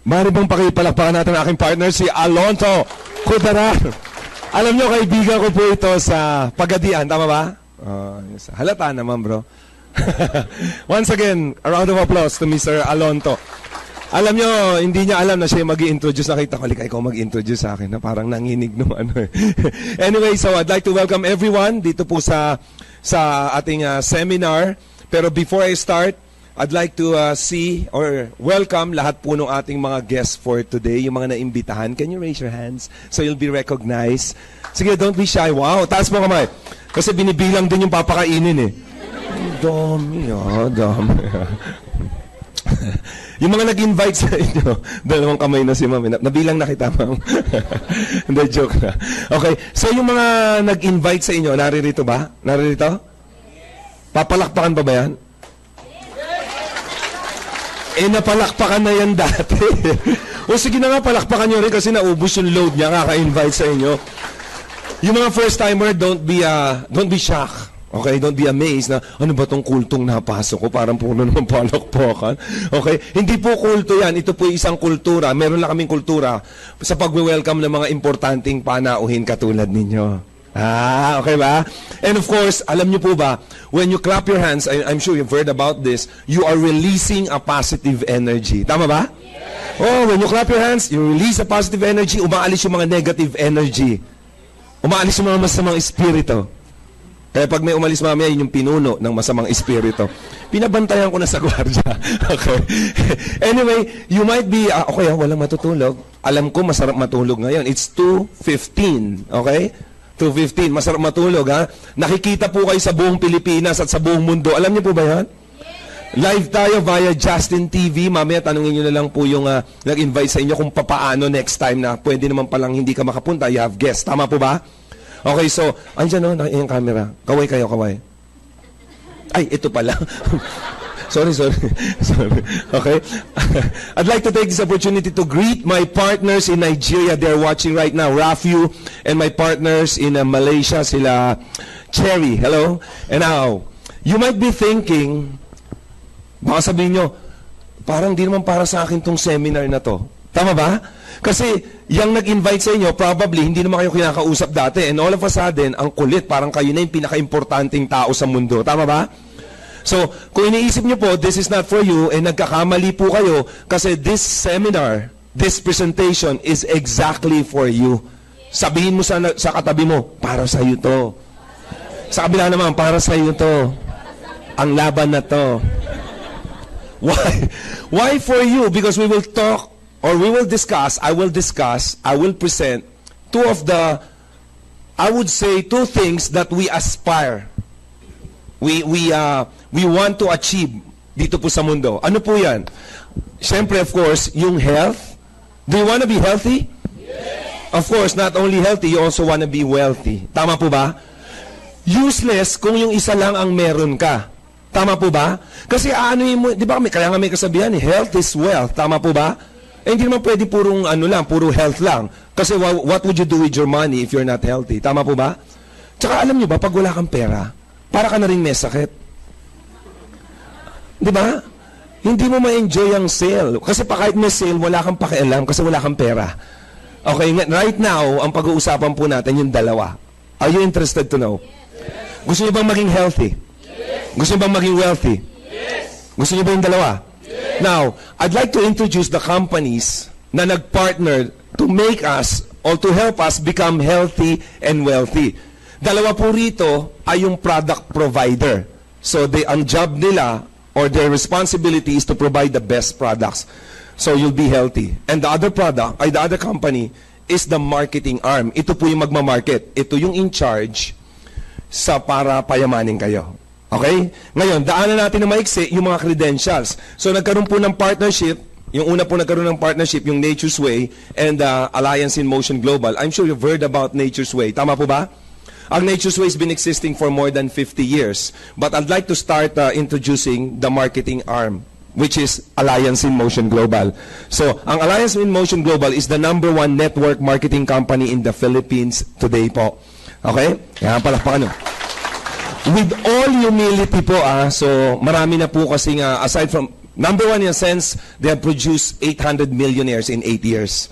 Mari bang pakipalakpakan natin ang aking partner, si Alonto Cudaran. Alam nyo, kaibigan ko po ito sa Pagadian, tama ba? Yes. Halata naman, bro. Once again, a round of applause to Mr. Alonto. Alam nyo, hindi niya alam na siya mag-i-introduce. Nakita ko, ikaw mag-i-introduce sa akin na parang nanginig nung ano. Anyway, so I'd like to welcome everyone dito po sa ating seminar. Pero before I start, I'd like to see or welcome lahat po ng ating mga guests for today, yung mga naimbitahan. Can you raise your hands so you'll be recognized? Sige, don't be shy. Wow, taas mo kamay. Kasi binibilang din yung papakainin eh. Dami, dami. Yung mga nag-invite sa inyo, dalawang kamay na si Ma'am. Nabilang na kita, Ma'am. Hindi, joke na. Okay, so yung mga nag-invite sa inyo, naririto ba? Naririto? Papalakpakan pa ba yan? Napalakpakan na yan dati. O sige na nga, palakpakan nyo rin kasi naubos yung load niya, kaka-invite sa inyo. Yung mga first-timer, don't be shocked. Okay? Don't be amazed na, ano ba tong kultong napasok ko? Parang puno naman palakpakan. Okay? Hindi po kulto yan. Ito po isang kultura. Meron lang kaming kultura sa pag-welcome ng mga importanteng panauhin katulad ninyo. Okay ba? And of course, alam niyo po ba, when you clap your hands, I'm sure you've heard about this, you are releasing a positive energy. Tama ba? Yes. Oh, when you clap your hands, you release a positive energy, umaalis yung mga negative energy. Umaalis yung mga masamang espiritu. Kaya pag may umalis mamaya, yun yung pinuno ng masamang espiritu. Pinabantayan ko na sa gwardiya. Okay. Anyway, you might be, okay, walang matutulog. Alam ko, masarap matulog ngayon. It's 2:15. Okay? 2:15, masarap matulog, ha? Nakikita po kayo sa buong Pilipinas at sa buong mundo. Alam niyo po ba yan? Live tayo via Justin TV. Mamaya tanungin niyo na lang po yung nag-invite sa inyo kung papaano next time na pwede naman palang hindi ka makapunta. You have guests. Tama po ba? Okay, so, andyan o, yung camera. Kaway kayo, kaway. Ay, ito pala. Sorry. Okay. I'd like to take this opportunity to greet my partners in Nigeria. They're watching right now. Rafiu and my partners in Malaysia, sila Cherry. Hello. And now, you might be thinking, baka sabihin nyo, parang di naman para sa akin tong seminar na to. Tama ba? Kasi yung nag-invite sa inyo, probably hindi naman kayo kinakausap dati. And all of a sudden, ang kulit, parang kayo na yung pinaka-importanting tao sa mundo. Tama ba? So, kung iniisip nyo po, this is not for you, nagkakamali po kayo, kasi this seminar, this presentation is exactly for you. Sabihin mo sa katabi mo, para sa iyo to. Sa kabila naman, para sa iyo to. Ang laban na to. Why? Why for you? Because we will talk, or we will discuss, I will present two things that we aspire. We want to achieve dito po sa mundo. Ano po yan? Siyempre, of course, yung health. Do you want to be healthy? Yes. Of course, not only healthy, you also want to be wealthy. Tama po ba? Useless kung yung isa lang ang meron ka. Tama po ba? Kasi mo, di ba, kaya nga may kasabihan, health is wealth. Tama po ba? Hindi naman pwede puro health lang. Kasi what would you do with your money if you're not healthy? Tama po ba? Tsaka alam nyo ba, pag wala kang pera, para ka na rin may sakit. Di ba? Hindi mo ma-enjoy ang sale. Kasi pa kahit may sale, wala kang pakialam kasi wala kang pera. Okay, right now, ang pag-uusapan po natin yung dalawa. Are you interested to know? Yes. Gusto niyo bang maging healthy? Yes. Gusto niyo bang maging wealthy? Yes. Gusto niyo ba yung dalawa? Yes. Now, I'd like to introduce the companies na nag-partner to make us or to help us become healthy and wealthy. Dalawa po rito ay yung product provider. So, ang job nila or their responsibility is to provide the best products. So, you'll be healthy. And the other company is the marketing arm. Ito po yung magmamarket. Ito yung in charge sa para payamanin kayo. Okay? Ngayon, daanan natin na maiksi yung mga credentials. So, nagkaroon po ng partnership. Yung una po nagkaroon ng partnership, yung Nature's Way and Alliance in Motion Global. I'm sure you've heard about Nature's Way. Tama po ba? Ang Nature's Way has been existing for more than 50 years. But I'd like to start introducing the marketing arm, which is Alliance in Motion Global. So, ang Alliance in Motion Global is the #1 network marketing company in the Philippines today po. Okay? Yan pala pa ano. With all humility po, so marami na po kasing, aside from Number one in a sense, they have produced 800 millionaires in 8 years.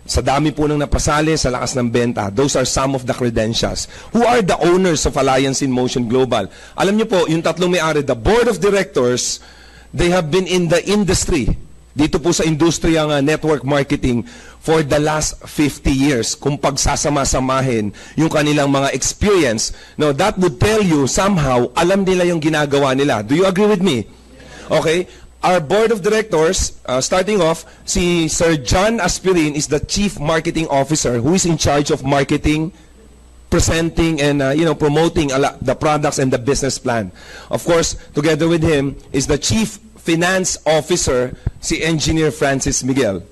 Sa dami po nang napasali, sa lakas ng benta, those are some of the credentials. Who are the owners of Alliance in Motion Global? Alam niyo po, yung tatlong may-ari, the board of directors, they have been in the industry, dito po sa industriyang network marketing, for the last 50 years. Kung pagsasama-samahin yung kanilang mga experience, no, that would tell you somehow, alam nila yung ginagawa nila. Do you agree with me? Okay? Our board of directors, starting off, si Sir John Aspirin is the Chief Marketing Officer who is in charge of marketing, presenting, and promoting the products and the business plan. Of course, together with him is the Chief Finance Officer, si Engineer Francis Miguel.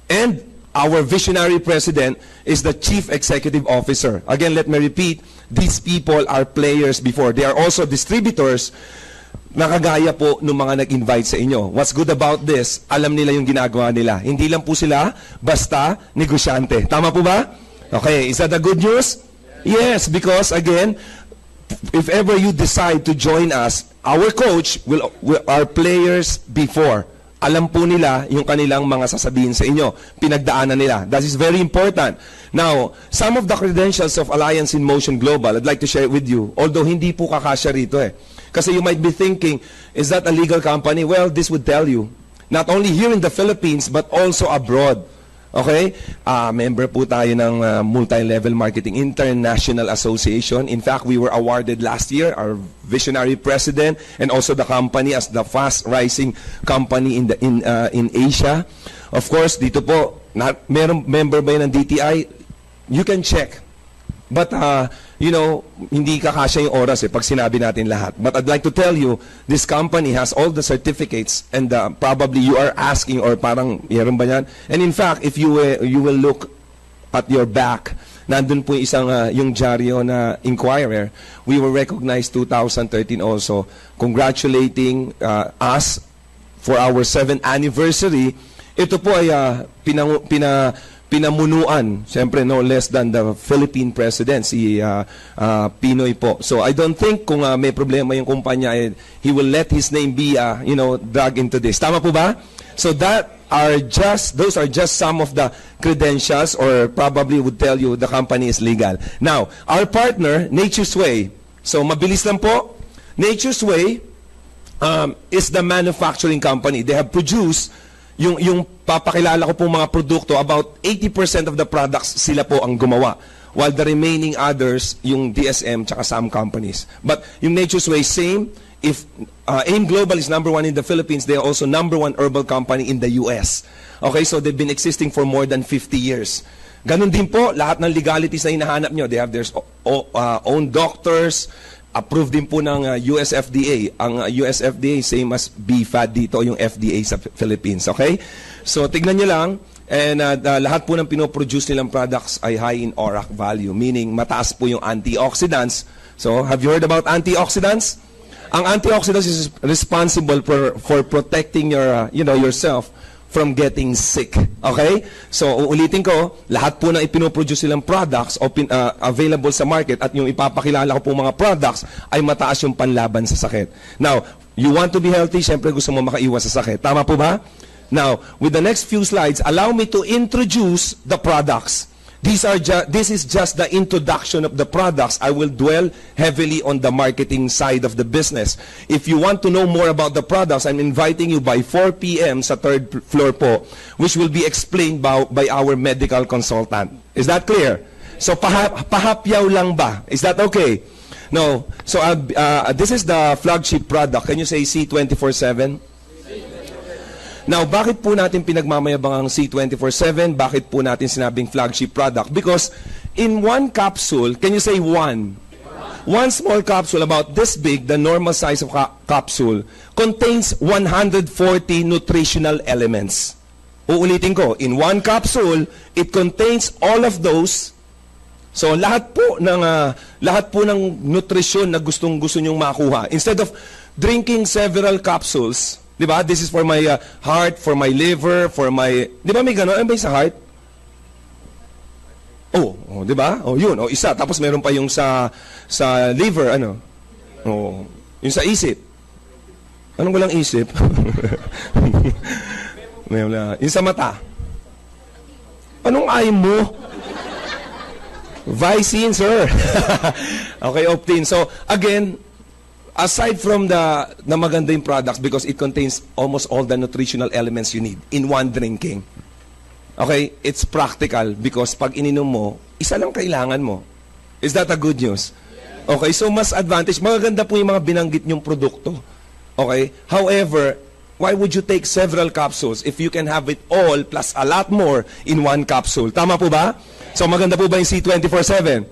And our visionary president is the Chief Executive Officer. Again, let me repeat, these people are players before. They are also distributors, nakagaya po ng mga nag-invite sa inyo. What's good about this, alam nila yung ginagawa nila. Hindi lang po sila basta negosyante. Tama po ba? Okay, is that the good news? Yes, because again, if ever you decide to join us, our coach will our players before. Alam po nila yung kanilang mga sasabihin sa inyo. Pinagdaanan nila. That is very important. Now, some of the credentials of Alliance in Motion Global, I'd like to share it with you. Although hindi po kakasya rito Kasi you might be thinking, is that a legal company? Well, this would tell you. Not only here in the Philippines, but also abroad. Okay? Member po tayo ng Multi-Level Marketing International Association. In fact, we were awarded last year, our visionary president, and also the company as the fast-rising company in Asia. Of course, dito po, meron member ba yun ng DTI? You can check. But, hindi kakasya yung oras pag sinabi natin lahat. But I'd like to tell you, this company has all the certificates and probably you are asking or parang, meron ba yan? And in fact, if you will look at your back, nandun po yung dyaryo na Inquirer. We were recognized 2013 also, congratulating us for our 7th anniversary. Ito po ay pinamunuan, siyempre no less than the Philippine President, si Pinoy po. So I don't think kung may problema yung kumpanya, he will let his name be, dragged into this. Tama po ba? So those are just some of the credentials, or probably would tell you the company is legal. Now, our partner, Nature's Way. So mabilis lang po. Nature's Way is the manufacturing company. They have produced yung papakilala ko pong mga produkto, about 80% of the products sila po ang gumawa. While the remaining others, yung DSM tsaka some companies. But yung Nature's Way, same. If AIM Global is number 1 in the Philippines, they are also number 1 herbal company in the US. Okay, so they've been existing for more than 50 years. Ganun din po, lahat ng legalities na hinahanap nyo. They have their own doctors, approved din po ng US FDA. Ang US FDA, same as BFAD dito, yung FDA sa Philippines. Okay? So, tignan nyo lang. And lahat po ng pinoproduce nilang products ay high in ORAC value. Meaning, mataas po yung antioxidants. So, have you heard about antioxidants? Ang antioxidants is responsible for protecting yourself from getting sick. Okay? So, uulitin ko, lahat po ng ipinoproduce silang products o available sa market at yung ipapakilala ko po mga products ay mataas yung panlaban sa sakit. Now, you want to be healthy, syempre gusto mo makaiwas sa sakit. Tama po ba? Now, with the next few slides, allow me to introduce the products. This is just the introduction of the products. I will dwell heavily on the marketing side of the business. If you want to know more about the products, I'm inviting you by 4 p.m. sa 3rd floor po, which will be explained by our medical consultant. Is that clear? So pahapyaw lang ba? Is that okay? No. So this is the flagship product. Can you say C24/7? Now, bakit po natin pinagmamayabang ang C24/7? Bakit po natin sinabing flagship product? Because in one capsule, can you say one? One small capsule about this big, the normal size of capsule, contains 140 nutritional elements. Uulitin ko, in one capsule, it contains all of those. So lahat po ng nutrisyon na gustong-gusto nyong makuha. Instead of drinking several capsules, di ba? This is for my heart, for my liver, for my... Di ba may gano'n? Ano ba yung sa heart? Di ba? Yun. Isa. Tapos meron pa yung sa liver, ano? Yung sa isip. Anong walang isip? Yung sa mata. Anong ay mo? Vicin, sir. Okay, Optin. So, again, aside from the maganda yung products because it contains almost all the nutritional elements you need in one drinking. Okay, it's practical because pag ininom mo, isa lang kailangan mo. Is that a good news? Okay, so mas advantage. Magaganda po yung mga binanggit nyong produkto. Okay, however, why would you take several capsules if you can have it all plus a lot more in one capsule? Tama po ba? So maganda po ba yung C24/7?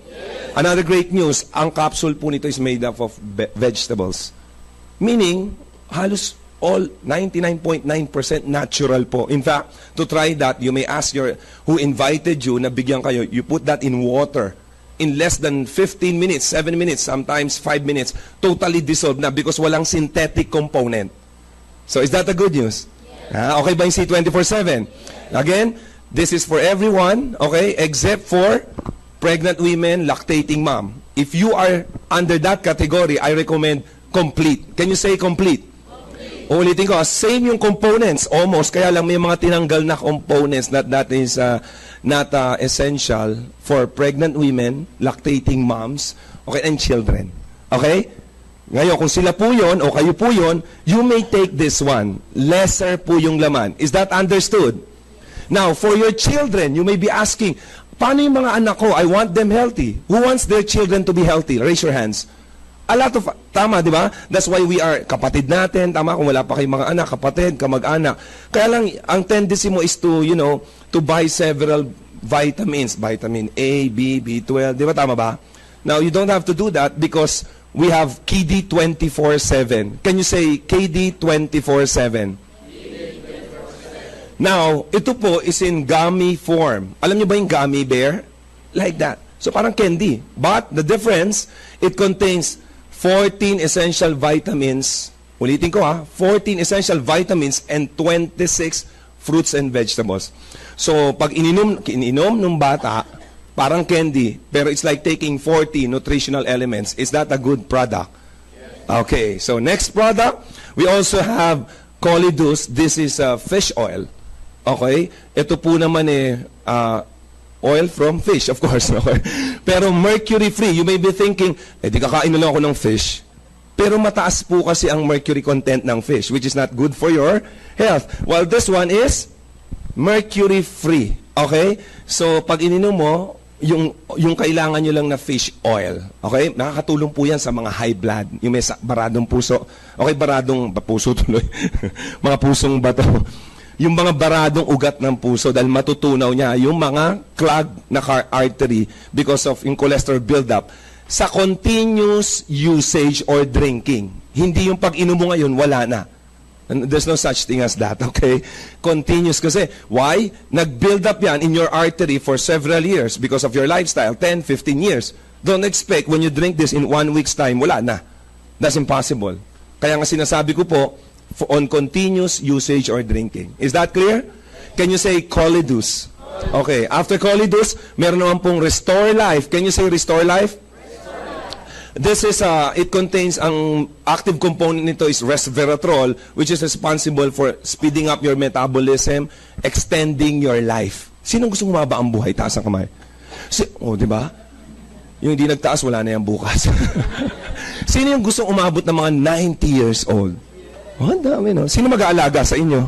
Another great news, ang capsule po nito is made up of vegetables. Meaning, halos all 99.9% natural po. In fact, to try that, you may ask who invited you na bigyan kayo, you put that in water. In less than 15 minutes, 7 minutes, sometimes 5 minutes, totally dissolved na because walang synthetic component. So is that a good news? Okay ba yung C24/7? Again, this is for everyone, okay, except for pregnant women, lactating mom. If you are under that category, I recommend complete. Can you say complete? Ulitin ko, same yung components, almost, kaya lang may mga tinanggal na components that is not essential for pregnant women, lactating moms, okay, and children. Okay? Ngayon, kung sila po yun, o kayo po yun, you may take this one. Lesser po yung laman. Is that understood? Now, for your children, you may be asking, paano yung mga anak ko? I want them healthy. Who wants their children to be healthy? Raise your hands. A lot of, tama, di ba? That's why we are kapatid natin, tama, kung wala pa kayong mga anak, kapatid, kamag-anak. Kaya lang, ang tendency mo is to, to buy several vitamins, vitamin A, B, B12, di ba, tama ba? Now, you don't have to do that because we have KD 24/7. Can you say KD 24/7? Now, ito po is in gummy form. Alam niyo ba yung gummy bear? Like that. So, parang candy. But, the difference, it contains 14 essential vitamins, ulitin ko 14 essential vitamins and 26 fruits and vegetables. So, pag ininom ng bata, parang candy, pero it's like taking 40 nutritional elements. Is that a good product? Okay, so next product, we also have Colidus. This is fish oil. Okay, ito po naman oil from fish, of course. Okay? Pero mercury-free. You may be thinking, di kakain na lang ako ng fish. Pero mataas po kasi ang mercury content ng fish, which is not good for your health. Well, this one is mercury-free. Okay? So, pag ininom mo, yung kailangan nyo lang na fish oil. Okay? Nakakatulong po yan sa mga high blood. Yung may baradong puso. Okay, baradong puso tuloy. Mga pusong bato. Yung mga baradong ugat ng puso dahil matutunaw niya yung mga clogged na artery because of yung cholesterol buildup sa continuous usage or drinking. Hindi yung pag inom mo ngayon, wala na. And there's no such thing as that, okay? Continuous kasi. Why? Nag-build up yan in your artery for several years because of your lifestyle, 10, 15 years. Don't expect when you drink this in 1 week's time, wala na. That's impossible. Kaya nga sinasabi ko po, on continuous usage or drinking. Is that clear? Can you say Colidus? Okay. After Colidus, meron naman pong Restore Life. Can you say Restore Life? This is, it contains, ang active component nito is resveratrol, which is responsible for speeding up your metabolism, extending your life. Sino gusto humaba ang buhay? Taas ang kamay. Di ba? Yung hindi nagtaas, wala na yan bukas. Sino yung gusto umabot ng mga 90 years old? Ang dami, no? Sino mag-aalaga sa inyo?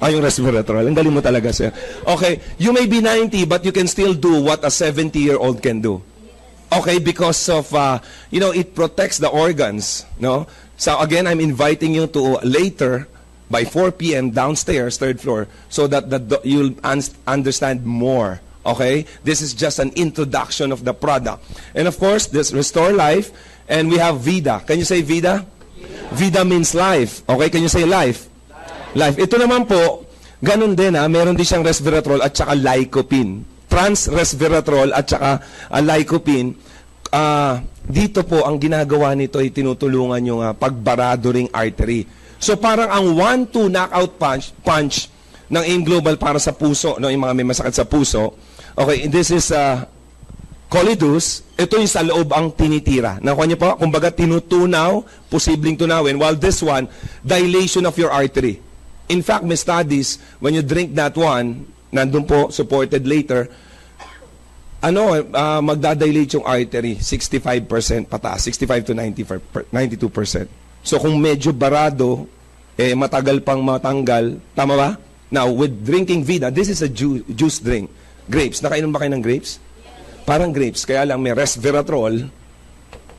Yung resveratrol. Ang galing mo talaga, sir. Okay, you may be 90, but you can still do what a 70-year-old can do. Okay, because of, it protects the organs, no? So, again, I'm inviting you to later, by 4 p.m., downstairs, 3rd floor, so that you'll understand more. Okay? This is just an introduction of the product. And, of course, this Restore Life, and we have Vida. Can you say Vida? Vida means life. Okay, can you say life? Life. Ito naman po, ganun din meron din siyang resveratrol at saka lycopene. Trans-resveratrol at saka lycopene. Dito po, ang ginagawa nito ay tinutulungan yung pagbarado ring artery. So parang ang 1-2 knockout punch ng AIM Global para sa puso, no, yung mga may masakit sa puso. Okay, this is Colidus, ito yung sa loob ang tinitira. Nakuha niyo po? Kumbaga tinutunaw, posibleng tunawin, while this one, dilation of your artery. In fact, may studies, when you drink that one, nandun po, supported later, magdadilate yung artery, 65% pataas, 65 to 92%. So kung medyo barado, matagal pang matanggal, tama ba? Now, with drinking Vida, this is a juice drink. Grapes. Nakainom ba kayo ng grapes? Parang grapes, kaya lang may resveratrol,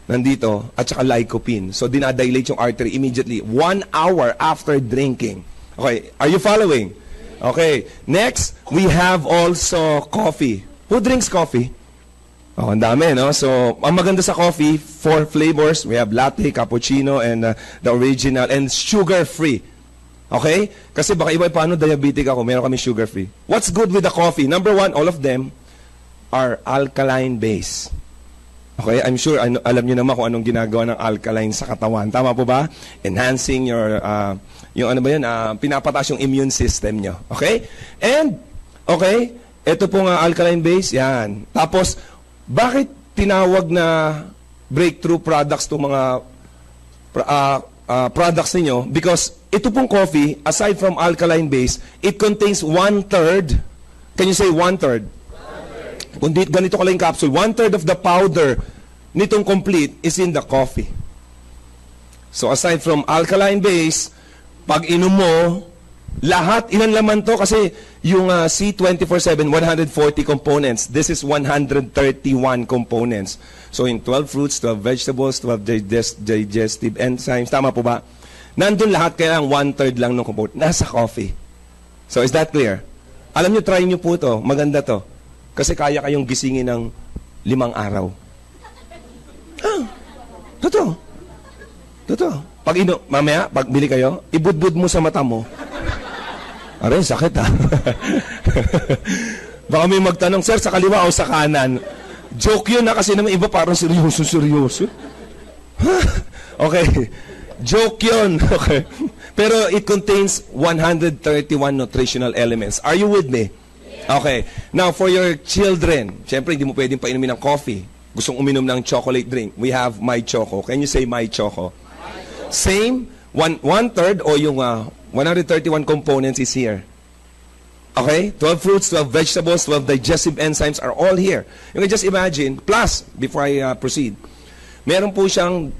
nandito, at saka lycopene. So dinadilate yung artery immediately, 1 hour after drinking. Okay, are you following? Okay, next, we have also coffee. Who drinks coffee? Oh, ang dami, no? So, ang maganda sa coffee, 4 flavors. We have latte, cappuccino, and the original, and sugar-free. Okay? Kasi baka iba paano diabetic ako, meron kami sugar-free. What's good with the coffee? Number 1, all of them are alkaline base. Okay? I'm sure, alam niyo naman kung anong ginagawa ng alkaline sa katawan. Tama po ba? Enhancing your, pinapataas yung immune system nyo. Okay? And, okay, ito pong alkaline base, yan. Tapos, bakit tinawag na breakthrough products itong mga products ninyo? Because ito pong coffee, aside from alkaline base, it contains 1/3. Can you say 1/3? Kung ganito ka lang yung capsule, 1/3 of the powder nitong complete is in the coffee. So aside from alkaline base, pag inom mo, lahat, ilan laman to? Kasi yung C24/7, 140 components. This is 131 components. So in 12 fruits, 12 vegetables, 12 digestive enzymes. Tama po ba? Nandun lahat, kaya lang 1/3 lang ng component. Nasa coffee. So is that clear? Alam nyo, try nyo po to. Maganda to. Kasi kaya kayong gisingin ng 5 araw. Totoo. Totoo. Mamaya, pag bili kayo, ibudbud mo sa mata mo. Aray, sakit ha. Baka may magtanong, sir, sa kaliwa o sa kanan? Joke yun ha, kasi naman iba parang seryoso. Okay. Joke yun. Okay. Pero it contains 131 nutritional elements. Are you with me? Okay. Now, for your children, syempre, hindi mo pwedeng painumin ng coffee. Gustong uminom ng chocolate drink. We have My Choco. Can you say My Choco? Same, 1/3 o yung 131 components is here. Okay? 12 fruits, 12 vegetables, 12 digestive enzymes are all here. You can just imagine, plus, before I proceed, meron po siyang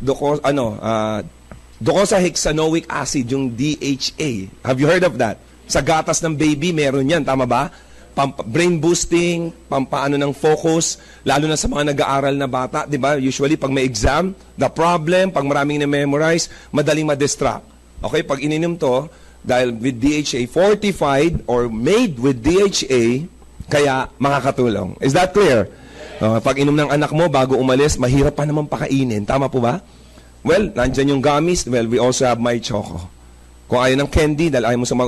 docosahexaenoic acid, yung DHA. Have you heard of that? Sa gatas ng baby, meron yan. Tama ba? Brain boosting, pampaano ng focus, lalo na sa mga nag-aaral na bata, di ba? Usually, pag may exam, the problem, pag maraming na-memorize, madaling ma-distract. Okay? Pag ininom to, dahil with DHA, fortified or made with DHA, kaya makakatulong. Is that clear? Pag inom ng anak mo, bago umalis, mahirap pa naman pakainin. Tama po ba? Well, nandyan yung gummies. Well, we also have My Choco. Kung ayaw ng candy, dahil ayaw mo sa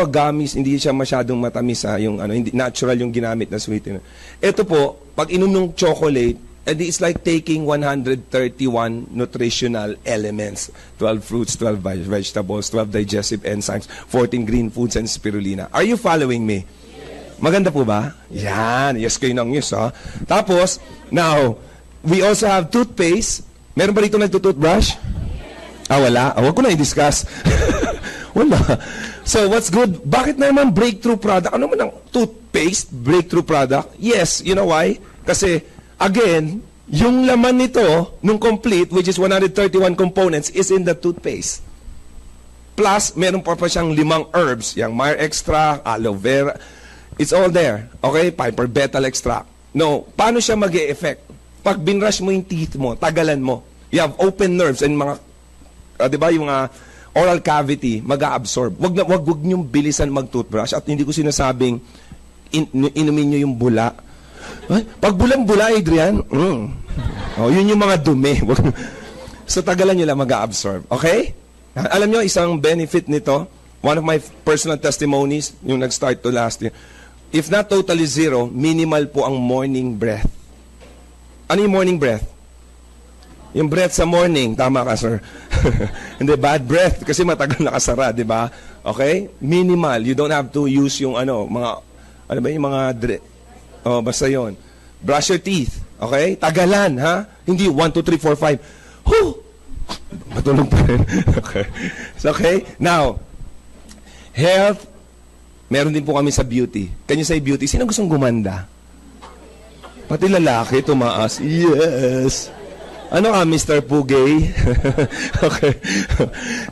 gummies, hindi siya masyadong matamis yung hindi natural yung ginamit na sweetener. Ito po, pag inom ng chocolate, it's like taking 131 nutritional elements. 12 fruits, 12 vegetables, 12 digestive enzymes, 14 green foods, and spirulina. Are you following me? Yes. Maganda po ba? Yan. Yes kayo ng yes, ha? Tapos, now, we also have toothpaste. Meron ba rito nagtutoothbrush? Wala. Huwag ko na i-discuss. Wala. So, what's good? Bakit naman breakthrough product? Ano man ang toothpaste, breakthrough product? Yes, you know why? Kasi, again, yung laman nito, nung complete, which is 131 components, is in the toothpaste. Plus, meron pa siyang 5 herbs, yung Meyer extract, aloe vera, it's all there. Okay? Piper betel extract. No, paano siya mag-e-effect? Pag binrush mo yung teeth mo, tagalan mo. You have open nerves and mga, di ba, yung oral cavity, mag-a-absorb. Wag niyong bilisan mag-toothbrush at hindi ko sinasabing inumin niyo yung bula. Pag bulang-bula, Adrian, yun yung mga dumi. So, tagalan nyo lang mag-a-absorb. Okay? Alam nyo, isang benefit nito, one of my personal testimonies, yung nag-start to last year, if not totally zero, minimal po ang morning breath. Ano yung morning breath? Yung breath sa morning, tama ka, sir. Hindi, bad breath, kasi matagal nakasara, di ba? Okay? Minimal. You don't have to use yung mga, basta yon. Brush your teeth. Okay? Tagalan, ha? Hindi 1, 2, 3, 4, 5. Whew! Matulog pa rin. Okay. So, okay? Now, health, meron din po kami sa beauty. Can you say beauty? Sino gustong gumanda? Pati lalaki, tumaas. Yes! Ano ka, Mr. Pugay? Okay.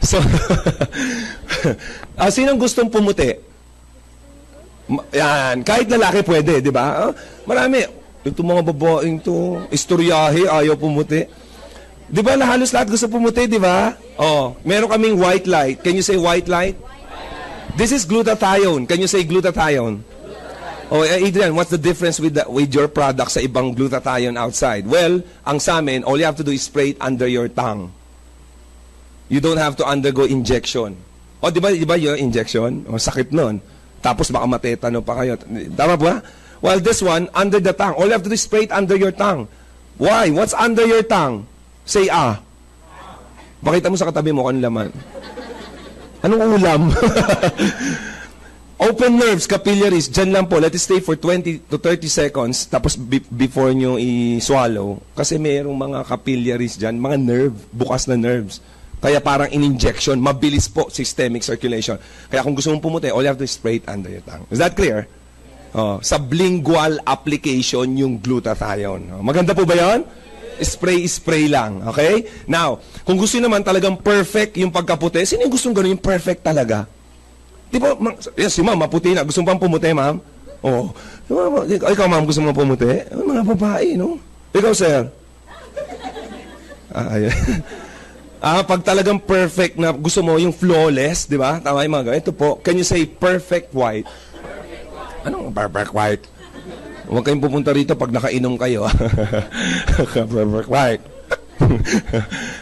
So, sinong gustong pumuti? Yan. Kahit lalaki pwede, di ba? Marami. Ito mga babaeng to, istoryahe, ayaw pumuti. Di ba, halos lahat gusto pumuti, di ba? Oh, meron kaming white light. Can you say white light? This is glutathione. Can you say glutathione? Oh, Adrian, what's the difference with your product sa ibang glutathione outside? Well, ang sa amin, all you have to do is spray it under your tongue. You don't have to undergo injection. O, di ba yung injection? O, sakit nun. Tapos baka matetano pa kayo. Tama ba? Well, this one, under the tongue. All you have to do is spray it under your tongue. Why? What's under your tongue? Say, Pakita mo sa katabi mo kung laman. Anong ulam? Open nerves, capillaries, dyan lang po. Let it stay for 20 to 30 seconds. Tapos before nyo i-swallow. Kasi mayroong mga capillaries dyan, mga nerve, bukas na nerves. Kaya parang in-injection, mabilis po systemic circulation. Kaya kung gusto mong pumuti, all you have to spray it under your tongue. Is that clear? Sublingual application yung glutathione. Maganda po ba yun? Spray lang. Okay? Now, kung gusto naman talagang perfect yung pagkaputi, sino yung gustong gano'n yung perfect talaga? Di ba, si ma'am, maputi na. Gusto mo pang pumuti, ma'am? Oo. Ikaw, ma'am, gusto mo pumuti? Mga babae, no? Ikaw, sir? Pag talagang perfect na gusto mo, yung flawless, di ba? Tama yung mga ito po. Can you say perfect white? Anong perfect white? Huwag kayong pupunta rito pag nakainom kayo. Perfect white.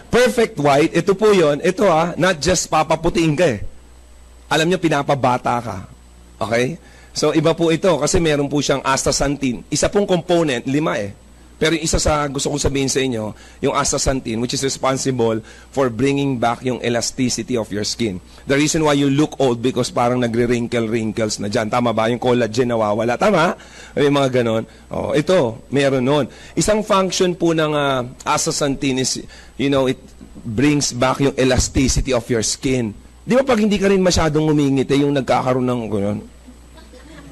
Perfect white, ito po yon. Ito not just papaputiin ka Alam nyo, pinapabata ka. Okay? So, iba po ito kasi meron po siyang astaxanthin. Isa pong component, 5 Pero yung isa sa gusto kong sabihin sa inyo, yung astaxanthin, which is responsible for bringing back yung elasticity of your skin. The reason why you look old because parang nagre-wrinkles na dyan. Tama ba? Yung collagen nawawala. Tama? May mga ganon. Ito, meron nun. Isang function po ng astaxanthin is, it brings back yung elasticity of your skin. Di ba pag hindi ka rin masyadong ngumingiti, yung nagkakaroon ng gano'n?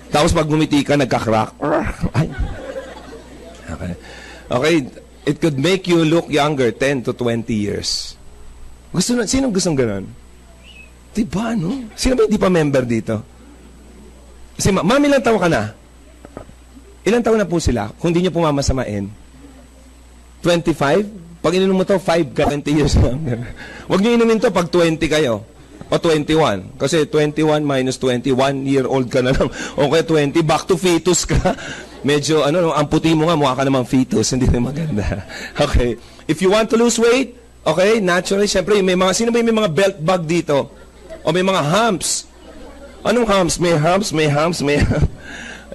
Tapos pag ngumiti ka, nagka-crack. Ay. Okay. It could make you look younger 10 to 20 years. Sinong gustong gano'n? Diba, no? Sino ba hindi pa member dito? Kasi, ma'am, ilang taon ka na? Ilang taon na po sila? Kung di nyo pumamasamain? 25? Pag ininom mo to, 5 ka, 20 years na. Huwag nyo inumin to pag 20 kayo. O 21. Kasi 21 minus 21 year old ka na lang. Okay, 20. Back to fetus ka. Medyo, ang puti mo nga, mukha ka namang fetus. Hindi na maganda. Okay. If you want to lose weight, okay, naturally, syempre, sino ba may mga belt bag dito? O may mga humps? Anong humps? May humps, may humps, may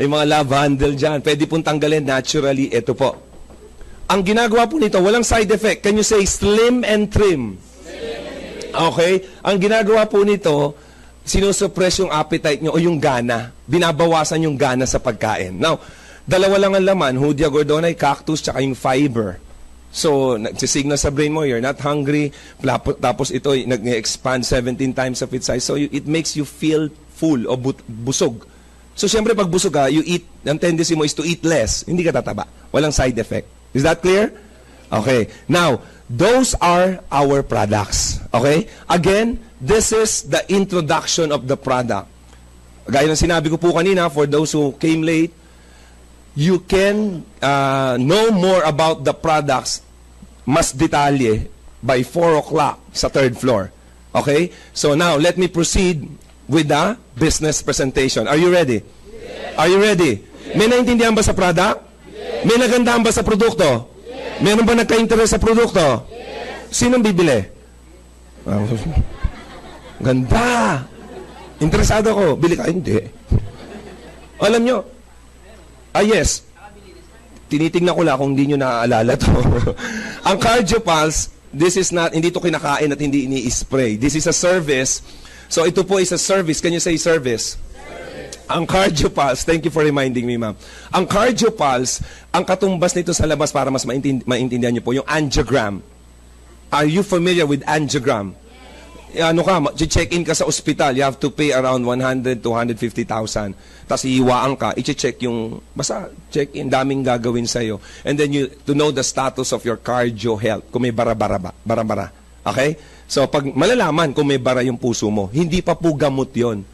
yung mga love handle dyan. Pwede pong tanggalin naturally. Ito po. Ang ginagawa po nito, walang side effect. Can you say slim and trim? Okay? Ang ginagawa po nito, sinusuppress yung appetite nyo o yung gana. Binabawasan yung gana sa pagkain. Now, dalawa lang ang laman, Hoodia gordonae, cactus, tsaka yung fiber. So, nagsisignal sa brain mo, you're not hungry, tapos ito, nag-expand 17 times of its size. So, it makes you feel full o busog. So, syempre, pag busog ka, you eat, ang tendency mo is to eat less. Hindi ka tataba. Walang side effect. Is that clear? Okay. Now, those are our products. Okay? Again, this is the introduction of the product. Gaya ng sinabi ko po kanina, for those who came late, you can know more about the products mas detalye by 4 o'clock sa 3rd floor. Okay? So now, let me proceed with the business presentation. Are you ready? Yes. Are you ready? Yes. May naintindihan ba sa product? Yes. May nagandahan ba sa produkto? Yes. Meron ba nagka-interest sa produkto? Yes. Sinong bibili? Ganda! Interesado ko. Bili ka? Hindi. Alam nyo, yes. Tinitingnan ko lang kung hindi nyo naaalala to. Ang CardioPulse, this is not, hindi to kinakain at hindi ini-spray. This is a service. So ito po is a service. Can you say service? Ang Cardio Pulse, thank you for reminding me, ma'am. Ang Cardio Pulse, ang katumbas nito sa labas para mas maintindihan niyo po, yung angiogram. Are you familiar with angiogram? Ano ka, check-in ka sa ospital, you have to pay around 100 to 150,000. Tapos iiwaan ka, i-check yung, basta check-in, daming gagawin sa'yo. And then to know the status of your cardio health, kung may bara-bara. Okay? So, pag malalaman kung may bara yung puso mo, hindi pa po gamot yon.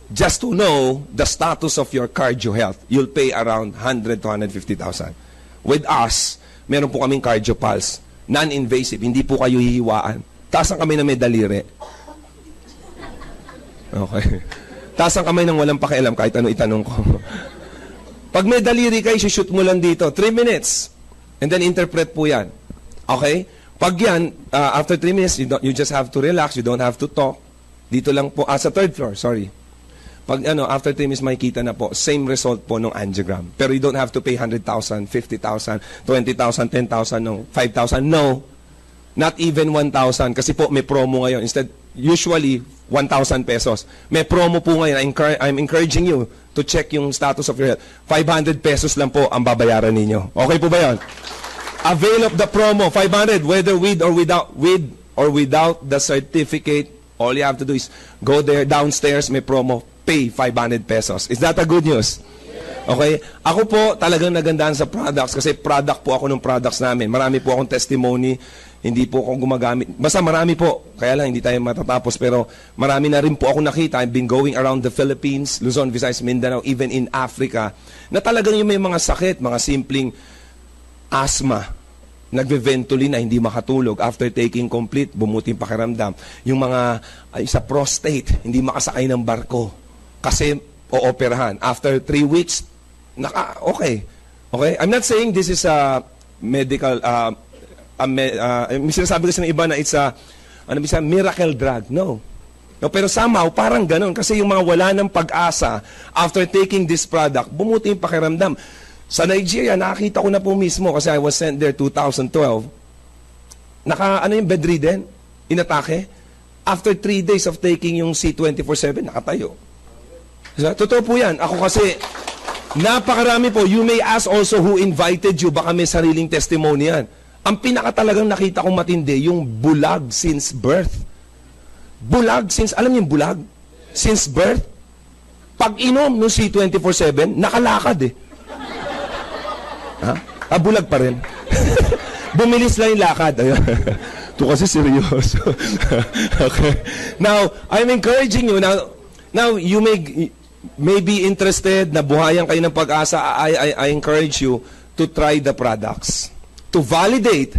Just to know the status of your cardio health, you'll pay around 100 to 150,000. With us, meron po kaming Cardio Pulse. Non-invasive, hindi po kayo hihiwaan. Taas ang kamay na may daliri. Okay. Taas ang kamay ng walang pakialam kahit ano itanong ko. Pag may daliri kayo, shoot mo lang dito. 3 minutes. And then interpret po yan. Okay? Pag yan, after 3 minutes, you just have to relax. You don't have to talk. Dito lang po, sa third floor, sorry. Pag after 3 minutes, makikita na po, same result po ng angiogram. Pero you don't have to pay 100,000, 50,000, 20,000, 10,000, no, 5,000. No. Not even 1,000 kasi po may promo ngayon. Instead, usually 1,000 pesos. May promo po ngayon. I'm encouraging you to check yung status of your health. 500 pesos lang po ang babayaran ninyo. Okay po ba yun? Avail of the promo, 500, whether with or without the certificate. All you have to do is go there, downstairs, may promo, pay 500 pesos. Is that a good news? Okay? Ako po talagang nagandahan sa products kasi product po ako ng products namin. Marami po akong testimony. Hindi po ako gumagamit. Basta marami po. Kaya lang hindi tayo matatapos. Pero marami na rin po ako nakita. I've been going around the Philippines, Luzon, Visayas, Mindanao, even in Africa, na talagang yung may mga sakit, mga simpleng asthma, nagve-ventolin na hindi makatulog. After taking complete, bumuti yung pakiramdam. Yung mga sa prostate, hindi makasakay ng barko kasi ooperahan. After 3 weeks, okay. Okay? I'm not saying this is a medical, sinasabi kasi ng iba na it's a miracle drug. No. No, pero somehow, parang ganun. Kasi yung mga wala ng pag-asa, after taking this product, bumuti yung pakiramdam. Sa Nigeria, nakakita ko na po mismo kasi I was sent there 2012. Yung bedridden, inatake. After 3 days of taking yung C24/7, nakatayo. Totoo po yan. Ako kasi, napakarami po. You may ask also who invited you. Baka may sariling testimony yan. Ang pinaka talagang nakita kong matindi, yung bulag since birth. Bulag since, alam niyo yung bulag? Since birth. Pag inom no C24/7, nakalakad eh. Ha? Bulag pa rin. Bumilis lang yung lakad. Ito kasi seryoso. Okay. Now, I'm encouraging you. Now you may be interested na buhayan kayo ng pag-asa. I encourage you to try the products. To validate,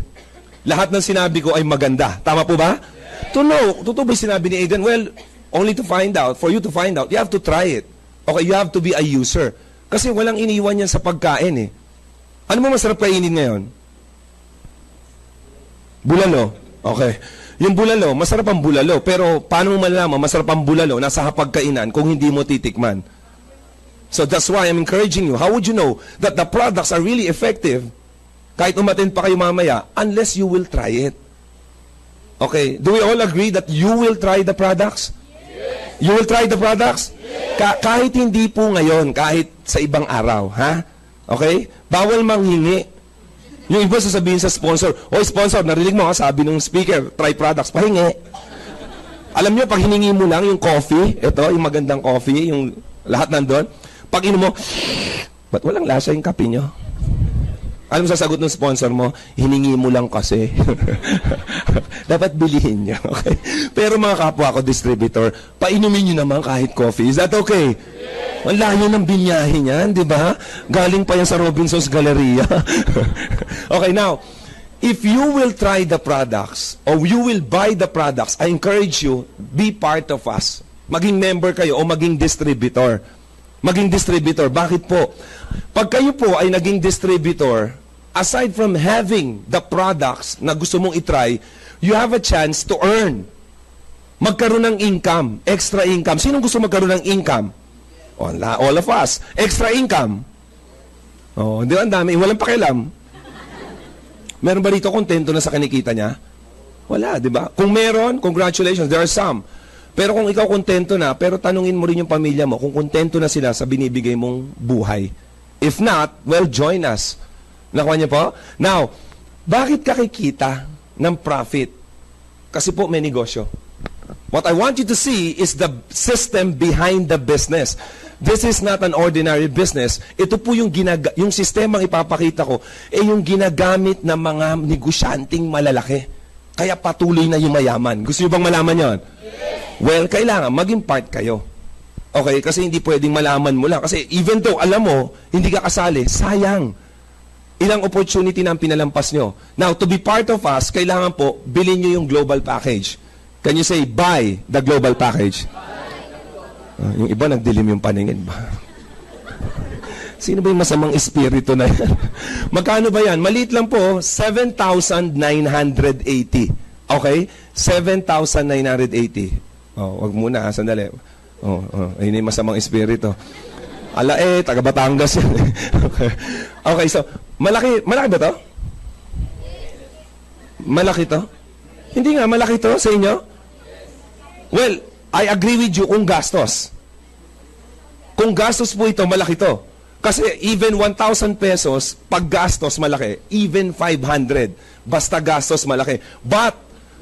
lahat ng sinabi ko ay maganda. Tama po ba? To know, totoo ba sinabi ni Aiden? Well, only to find out, for you to find out, you have to try it. Okay, you have to be a user. Kasi walang iniwan yan sa pagkain eh. Ano mo masarap kainin ngayon? Bulalo. Okay. Yung bulalo, masarap ang bulalo. Pero paano mo malalaman masarap ang bulalo nasa hapagkainan kung hindi mo titikman? So that's why I'm encouraging you. How would you know that the products are really effective kahit umattend pa kayo mamaya unless you will try it? Okay. Do we all agree that you will try the products? Yes. You will try the products? Yes. Kahit hindi po ngayon, kahit sa ibang araw. Ha? Okay? Bawal manghingi. Yung iba sasabihin sa sponsor, "Oy, sponsor, narinig mo, sabi ng speaker, try products, pahingi." Alam nyo, pag hiningi mo lang yung coffee, ito, yung magandang coffee, yung lahat nandun, pag inom mo, ba't walang lasa yung kape nyo? Alam mo, sasagot ng sponsor mo, hiningi mo lang kasi. Dapat bilihin nyo. Okay? Pero mga kapwa ko, distributor, painumin nyo naman kahit coffee. Is that okay? Ang layo ng binyahe niyan, di ba? Galing pa yan sa Robinson's Galleria. Okay, now, if you will try the products, or you will buy the products, I encourage you, be part of us. Maging member kayo, o maging distributor. Maging distributor. Bakit po? Pag kayo po ay naging distributor, aside from having the products na gusto mong itry, you have a chance to earn. Magkaroon ng income, extra income. Sinong gusto magkaroon ng income? All of us. Extra income. Oh, di ba ang dami? Walang pakialam. Meron ba rito kontento na sa kinikita niya? Wala, di ba? Kung meron, congratulations, there are some. Pero kung ikaw kontento na, pero tanungin mo rin yung pamilya mo kung kontento na sila sa binibigay mong buhay. If not, well, join us. Nakuha niyo po? Now, bakit ka kikita ng profit? Kasi po may negosyo. What I want you to see is the system behind the business. This is not an ordinary business. Ito po yung sistemang ipapakita ko, yung ginagamit ng mga negosyanteng malalaki. Kaya patuloy na yung mayaman. Gusto niyo bang malaman yon? Well, kailangan maging part kayo. Okay? Kasi hindi pwedeng malaman mo lang. Kasi even though, alam mo, hindi ka kasali, sayang. Ilang opportunity na ang pinalampas nyo. Now, to be part of us, kailangan po, bilhin nyo yung global package. Can you say, buy the global package? Yung iba, nagdilim yung paningin ba? Sino ba yung masamang espiritu na yan? Magkano ba yan? Maliit lang po, 7,980. Okay? 7,980. Wag muna, sandali. Ayun yung masamang espiritu. Taga Batangas yan. Okay, so, malaki ba to? Malaki to? Hindi nga, malaki to sa inyo? Well, I agree with you kung gastos. Kung gastos po ito, malaki to. Kasi even 1,000 pesos, pag gastos, malaki. Even 500, basta gastos, malaki. But,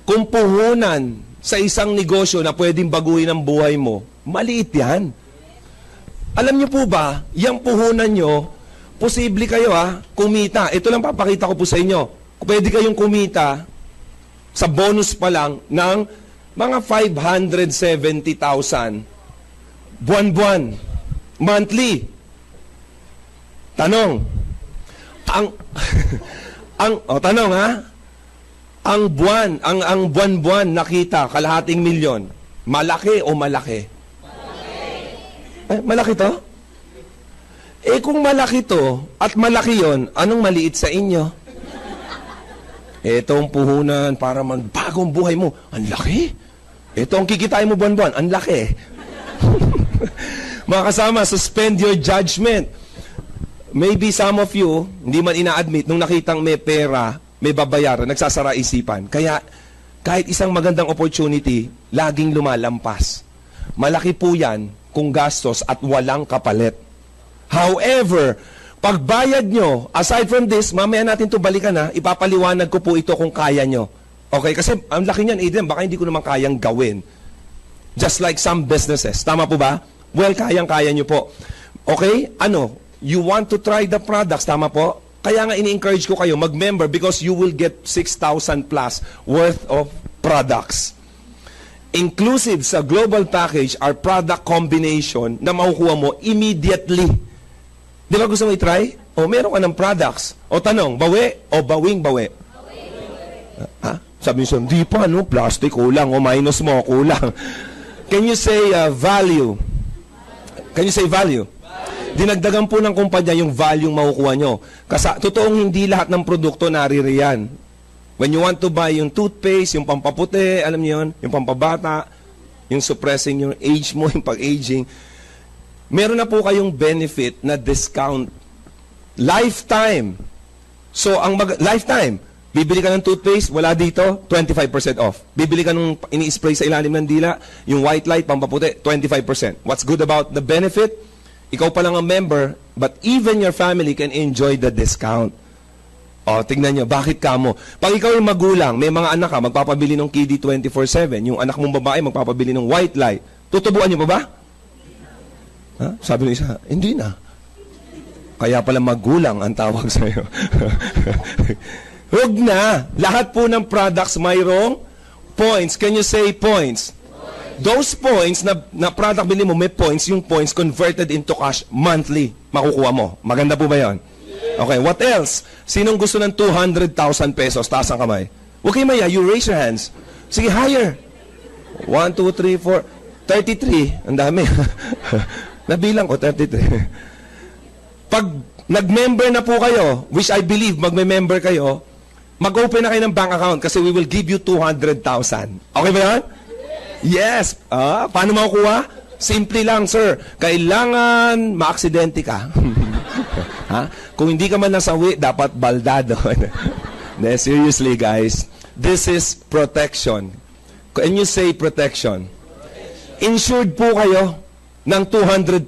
kung puhunan sa isang negosyo na pwedeng baguhin ang buhay mo, maliit yan. Alam niyo po ba, yung puhunan nyo, posible kayo kumita. Ito lang papakita ko po sa inyo. Pwede kayong kumita sa bonus pa lang ng mga 570,000 buwan-buwan, monthly. Tanong. Tanong ang buwan-buwan nakita, kalahating milyon, malaki o malaki? Malaki. Malaki to? Kung malaki to, at malaki yon, anong maliit sa inyo? Itong puhunan para magbagong buhay mo, ang laki. Ito ang kikitain mo buwan-buwan, ang laki. Mga kasama, suspend your judgment. Maybe some of you, hindi man ina-admit, nung nakitang may pera, may babayaran, nagsasara isipan. Kaya, kahit isang magandang opportunity, laging lumalampas. Malaki po yan kung gastos at walang kapalit. However, pagbayad nyo, aside from this, mamaya natin ito balikan ipapaliwanag ko po ito kung kaya nyo. Okay? Kasi ang laki niyan, Adrian, baka hindi ko naman kayang gawin. Just like some businesses. Tama po ba? Well, kayang-kaya nyo po. Okay? You want to try the products, tama po? Kaya nga ini-encourage ko kayo mag-member because you will get 6,000 plus worth of products. Inclusive sa global package are product combination na makukuha mo immediately. Di ba gusto mo i-try? Meron ka ng products. Tanong, bawi o bawing-bawi? Sabi niyo, di pa, plastic, kulang. Minus mo, kulang. Can you say value? Can you say value? Dinagdagan po ng kumpanya yung value makukuha nyo. Kasi totoong hindi lahat ng produkto naririyan. When you want to buy yung toothpaste, yung pampaputi, alam niyo yun, yung pampabata, yung suppressing yung age mo, yung pag-aging, meron na po kayong benefit na discount. Lifetime. So, lifetime, bibili ka ng toothpaste, wala dito, 25% off. Bibili ka ng ini-spray sa ilalim ng dila, yung white light, pampaputi, 25%. What's good about the benefit? Ikaw pa lang ang member, but even your family can enjoy the discount. Tingnan nyo, bakit ka mo? Pag ikaw yung magulang, may mga anak ka, magpapabili ng KD 24/7. Yung anak mong babae, magpapabili ng white light. Tutubuan nyo pa ba? Sabi ng isa, hindi na. Kaya pala magulang ang tawag sa'yo. Huwag na. Lahat po ng products mayroong points. Can you say points? Those points na product bili mo, may points, yung points converted into cash monthly, makukuha mo. Maganda po ba yun? Okay, what else? Sinong gusto ng 200,000 pesos? Taas ang kamay. Okay, Maya, you raise your hands. Sige, higher. 1, 2, 3, 4, 33. Ang dami. Nabilang ko, 33. Pag nag-member na po kayo, which I believe magme-member kayo, mag-open na kayo ng bank account kasi we will give you 200,000. Okay ba yan? Yes. Paano makukuha? Simple lang, sir. Kailangan maaksidente ka. Kung hindi ka man nasawi, dapat baldado. Seriously, guys. This is protection. Can you say protection? insured po kayo ng 200,000.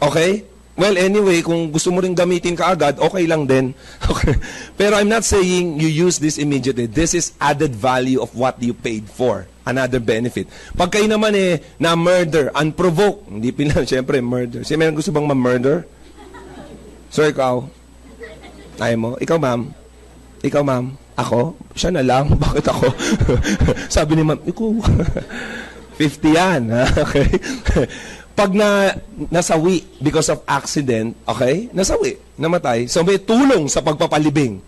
Okay? Well, anyway, kung gusto mo rin gamitin kaagad, okay lang din. Okay. Pero I'm not saying you use this immediately. This is added value of what you paid for. Another benefit. Pag kayo naman na-murder, unprovoked, hindi siyempre, murder. Siya may gusto bang ma-murder? Sir, ikaw? Ayaw mo? Ikaw, ma'am? Ikaw, ma'am? Ako? Siya na lang? Bakit ako? Sabi ni ma'am, ikaw. 50 yan. Okay? Pag nasawi because of accident, okay? Nasawi, namatay. So may tulong sa pagpapalibing.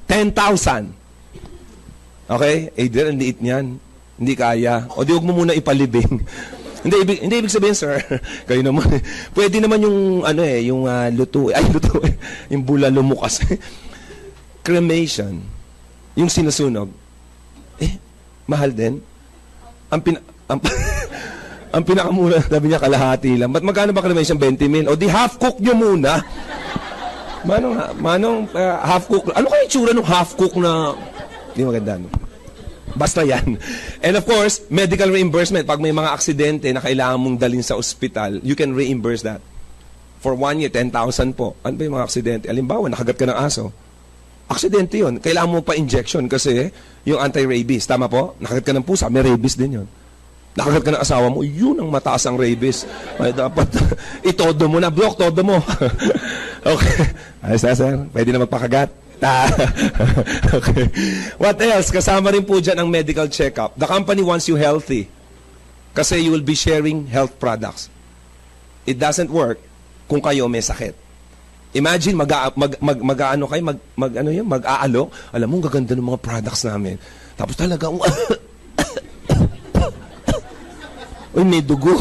10,000. Okay? Adrian, ang liit niyan. Hindi kaya. O di huwag mo muna ipalibing. hindi ibig sabihin, sir. Kayo naman. Pwede naman yung yung luto. Luto. Yung bulalo mo kasi. Cremation. Yung sinusunog. Mahal din. Ang pinakamura, sabi niya, kalahati lang. Ba't magkano ba cremation? 20 mil? O di half-cook nyo muna. Manong half-cook. Ano kaya itsura ng half-cook na... Hindi maganda, no? Basta yan. And of course, medical reimbursement. Pag may mga aksidente na kailangan mong dalhin sa ospital, you can reimburse that. For 1 year, 10,000 po. Ano ba yung mga aksidente? Alimbawa, nakagat ka ng aso. Aksidente yun. Kailangan mo pa injection kasi yung anti-rabies. Tama po? Nakagat ka ng pusa, may rabies din yun. Nakagat ka ng asawa mo, yun ang mataas ang rabies. Ay, dapat, itodo mo na, block, todo mo. Okay. Ayos na, sir. Pwede na magpakagat. Okay. What else? Kasama rin po dyan ang medical check-up. The company wants you healthy. Kasi you will be sharing health products. It doesn't work kung kayo may sakit. Imagine, mag-aalok. Alam mo, ang gaganda ng mga products namin. Tapos talaga, uy, may dugo.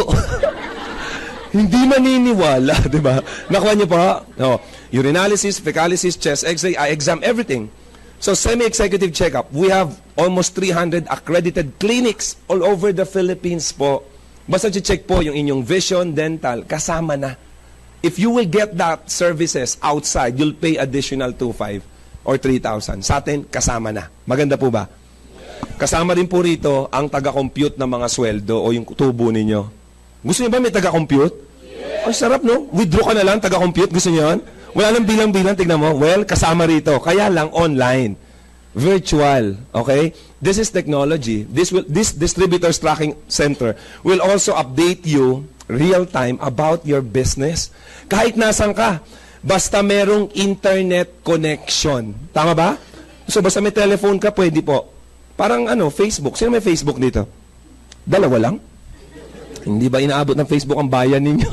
Hindi maniniwala, di ba? Nakuha niyo pa? No. Urinalysis, fecalysis, chest x-ray, eye exam, everything. So, semi-executive checkup. We have almost 300 accredited clinics all over the Philippines po. Basta check po yung inyong vision, dental, kasama na. If you will get that services outside, you'll pay additional 2,500 or 3,000. Sa atin, kasama na. Maganda po ba? Kasama rin po rito ang taga-compute ng mga sweldo o yung tubo ninyo. Gusto niyo ba may taga-compute? Yes. Ay, sarap, no? Withdraw ka na lang, taga-compute. Gusto niyo yan? Wala nang bilang-bilang, tignan mo. Well, kasama rito. Kaya lang online. Virtual. Okay? This is technology. This Distributors Tracking Center will also update you real-time about your business. Kahit nasan ka. Basta merong internet connection. Tama ba? So, basta may telephone ka, pwede po. Parang Facebook. Sino may Facebook dito? Dalawa lang? Hindi ba inaabot ng Facebook ang bayan ninyo?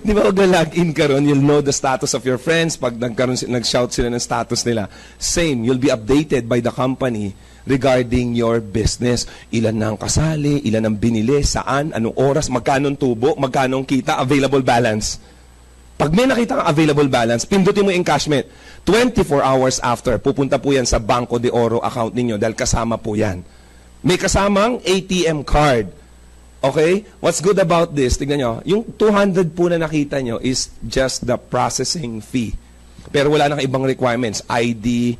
Di ba mag-login ka ron, you'll know the status of your friends. Pag nag-shout sila ng status nila. Same, you'll be updated by the company regarding your business. Ilan na ang kasali, ilan ang binili, saan, anong oras, magkano ang tubo, magkano ang kita, available balance. Pag may nakita kang available balance, pindutin mo yung encashment. 24 hours after, pupunta po yan sa Banco de Oro account ninyo dahil kasama po yan. May kasamang ATM card. Okay? What's good about this? Tignan nyo. Yung 200 po na nakita nyo is just the processing fee. Pero wala nang ibang requirements. ID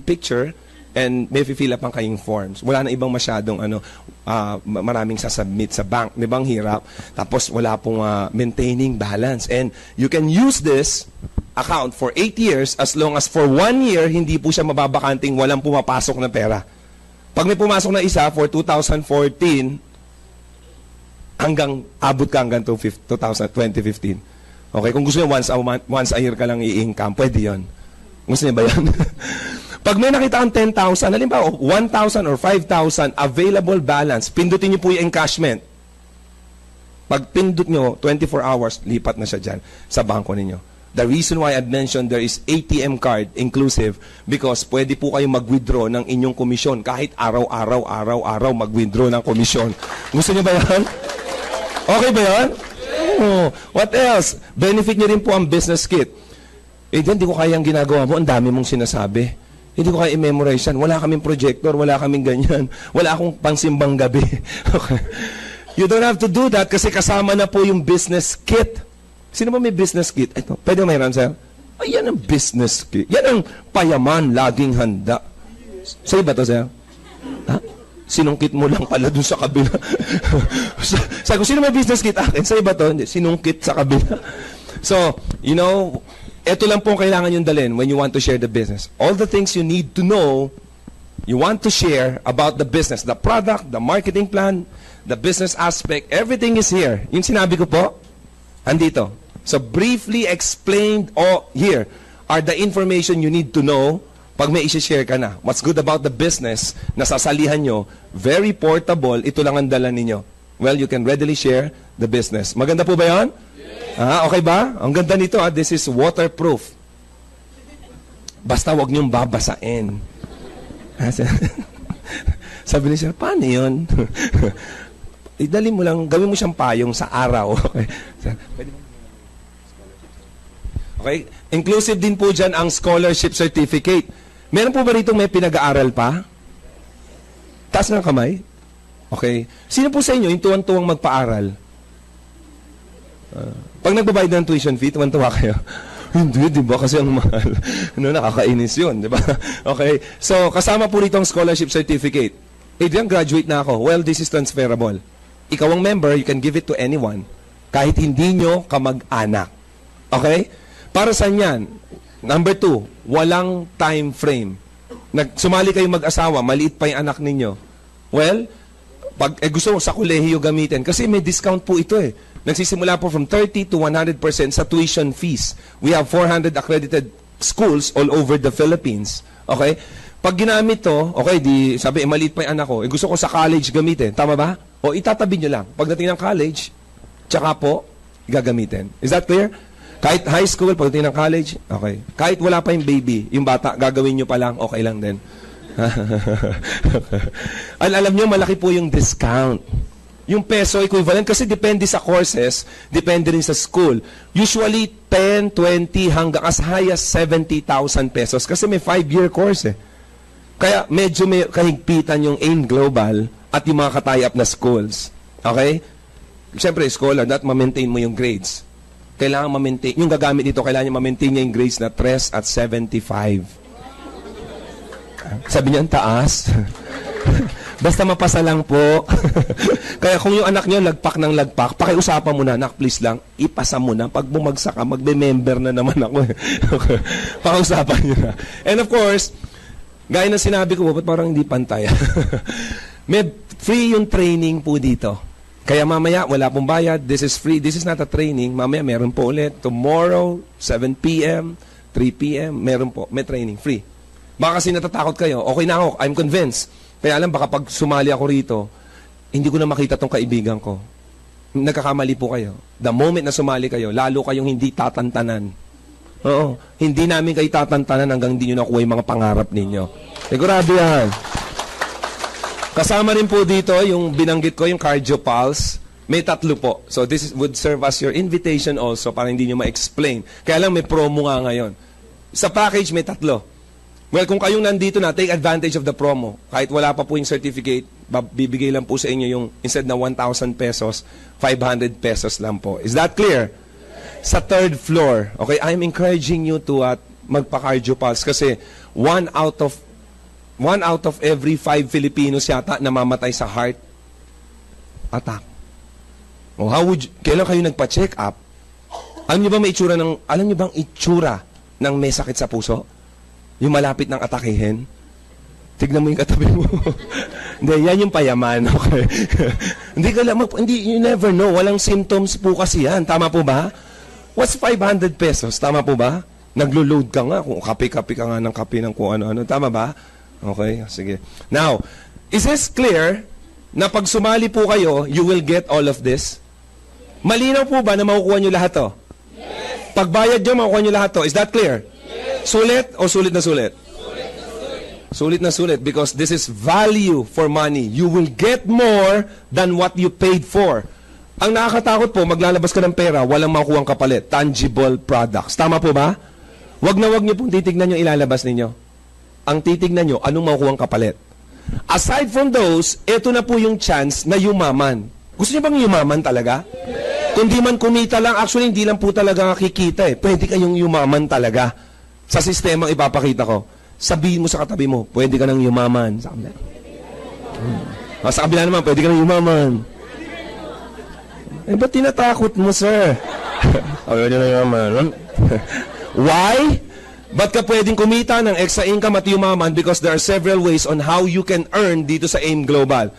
picture, and may fill up ang kayong forms. Wala na ibang masyadong maraming sasubmit sa bank. Di ba ang hirap? Tapos wala pong maintaining balance. And you can use this account for 8 years as long as for 1 year, hindi po siya mababakanting walang pumapasok na pera. Pag may pumasok na isa for 2014, abot ka hanggang 2015. Okay? Kung gusto niyo once a year ka lang i-income, pwede yun. Gusto niyo ba yan? Pag may nakita kang 10,000, halimbawa 1,000 or 5,000 available balance, pindutin niyo po yung encashment. Pag pindot niyo, 24 hours, lipat na siya dyan sa bangko ninyo. The reason why I mentioned there is ATM card inclusive because pwede po kayong mag-withdraw ng inyong komisyon kahit araw-araw mag-withdraw ng komisyon. Gusto niyo ba yan? Okay ba yan? Oh, what else? Benefit niyo rin po ang business kit. Hindi ko kaya ang ginagawa mo. Ang dami mong sinasabi. Hindi ko kaya i-memorize yan. Wala kaming projector, wala kaming ganyan. Wala akong pangsimbang gabi. Okay. You don't have to do that kasi kasama na po yung business kit. Sino ba may business kit? Ito, pwede mayroon, sir? Ay, yan ang business kit. Yan ang payaman, laging handa. Sa'yo ba ito, sir? Ha? sinungkit mo lang pala dun sa kabila. Sabi ko, sino may business kit? Akin, sa iba to, hindi, sinungkit sa kabila. So, you know, ito lang po ang kailangan yung dalhin when you want to share the business. All the things you need to know, you want to share about the business, the product, the marketing plan, the business aspect, everything is here. Yung sinabi ko po, andito. So, briefly explained here are the information you need to know pag may isi-share ka na. What's good about the business na sasalihan nyo, very portable, ito lang ang dala ninyo. Well, you can readily share the business. Maganda po ba yan? Okay ba? Ang ganda nito, this is waterproof. Basta wag niyong babasain. Sabi ni sir, paano yun? Idali mo lang, gawin mo siyang payong sa araw. Okay? Inclusive din po dyan ang scholarship certificate. Meron po ba rito may pinag-aaral pa? Taas ng kamay? Okay. Sino po sa inyo yung tuwang-tuwang magpaaral? Pag nagbabayad ng tuition fee, tuwan-tuwa kayo. Hindi, di ba? Kasi ang mahal. Nakakainis yun, di ba? Okay. So, kasama po rito ang scholarship certificate. Adrian, graduate na ako. Well, this is transferable. Ikaw ang member, you can give it to anyone. Kahit hindi nyo kamag-anak. Okay? Para saan yan? Number 2, walang time frame. Sumali kayo mag-asawa, maliit pa yung anak ninyo. Well, pag gusto mo sa kolehiyo gamitin, kasi may discount po ito eh. Nagsisimula po from 30 to 100% sa tuition fees. We have 400 accredited schools all over the Philippines. Okay? Pag ginamit to, okay, sabi, maliit pa yung anak ko, gusto ko sa college gamitin. Tama ba? O itatabi nyo lang. Pagdating ng college, tsaka po, gagamitin. Is that clear? Kahit high school, pagdating ng college, okay. Kahit wala pa yung baby, yung bata, gagawin nyo pa lang, okay lang din. Alam nyo, malaki po yung discount. Yung peso equivalent, kasi depende sa courses, depende rin sa school. Usually, 10, 20, hanggang as high as 70,000 pesos. Kasi may 5-year course eh. Kaya medyo may kahigpitan yung AIM Global at yung mga katay-up na schools. Okay? Siyempre, scholar, that ma-maintain mo yung grades. Kailangan ma-maintain, yung gagamit dito, kailangan niya ma-maintain niya yung grades na 3 at 75. Sabi niya, ang taas. Basta mapasa lang po. Kaya kung yung anak niyo lagpak ng lagpak, pakiusapan mo na, anak, please lang, ipasa mo na. Pag bumagsak ka, magbe-member na naman ako. Pakiusapan niyo na. And of course, gaya ng sinabi ko, ba't parang hindi pantay? May free yung training po dito. Kaya mamaya, wala pong bayad. This is free. This is not a training. Mamaya, meron po ulit. Tomorrow, 7 p.m., 3 p.m., meron po. May training. Free. Baka kasi natatakot kayo. Okay na ako. I'm convinced. Kaya alam, baka pag sumali ako rito, hindi ko na makita tong kaibigan ko. Nagkakamali po kayo. The moment na sumali kayo, lalo kayong hindi tatantanan. Oo. Hindi namin kayo tatantanan hanggang hindi nyo nakuha yung mga pangarap ninyo. Sigurado yan. Kasama rin po dito, yung binanggit ko, yung Cardio Pulse. May 3 po. So this would serve as your invitation also para hindi nyo ma-explain. Kaya lang may promo nga ngayon. Sa package, may 3. Well, kung kayong nandito na, take advantage of the promo. Kahit wala pa po yung certificate, bibigay lang po sa inyo yung, instead na 1,000 pesos, 500 pesos lang po. Is that clear? Sa 3rd floor, okay, I'm encouraging you to magpa-Cardio Pulse kasi 1 out of every 5 Filipinos yata namamatay sa heart attack. Oh, kailan kayo nagpa-check up? Alam niyo bang itsura ng may sakit sa puso? Yung malapit ng atakihin? Tignan mo yung katabi mo. Hindi, yan yung payaman. Okay? You never know. Walang symptoms po kasi yan. Tama po ba? What's 500 pesos? Tama po ba? Naglo-load ka nga. Kung kape-kape ka nga ng kape ng kung ano-ano. Tama ba? Okay, sige. Now, is this clear na pag sumali po kayo, you will get all of this? Malinaw po ba na makukuha nyo lahat to? Yes. Pagbayad nyo, makukuha nyo lahat to. Is that clear? Yes. Sulit o sulit na sulit? Sulit na sulit. Sulit na sulit because this is value for money. You will get more than what you paid for. Ang nakakatakot po, maglalabas ka ng pera, walang makukuha ang kapalit. Tangible products. Tama po ba? Wag nyo pong titignan yung ilalabas ninyo. Ang titignan nyo, anong makukuha ang kapalit. Aside from those, ito na po yung chance na yumaman. Gusto niyo bang yumaman talaga? Yes. Kung di man kumita lang, actually hindi lang po talaga kikita eh. Pwede kayong yumaman talaga. Sa sistemang ipapakita ko. Sabihin mo sa katabi mo, pwede ka nang yumaman. Sa Sa kabila naman, pwede ka na yumaman. Ba't tinatakot mo, sir? Pwede na yumaman. Why? Ba't ka pwedeng kumita ng extra income at yumaman? Because there are several ways on how you can earn dito sa AIM Global.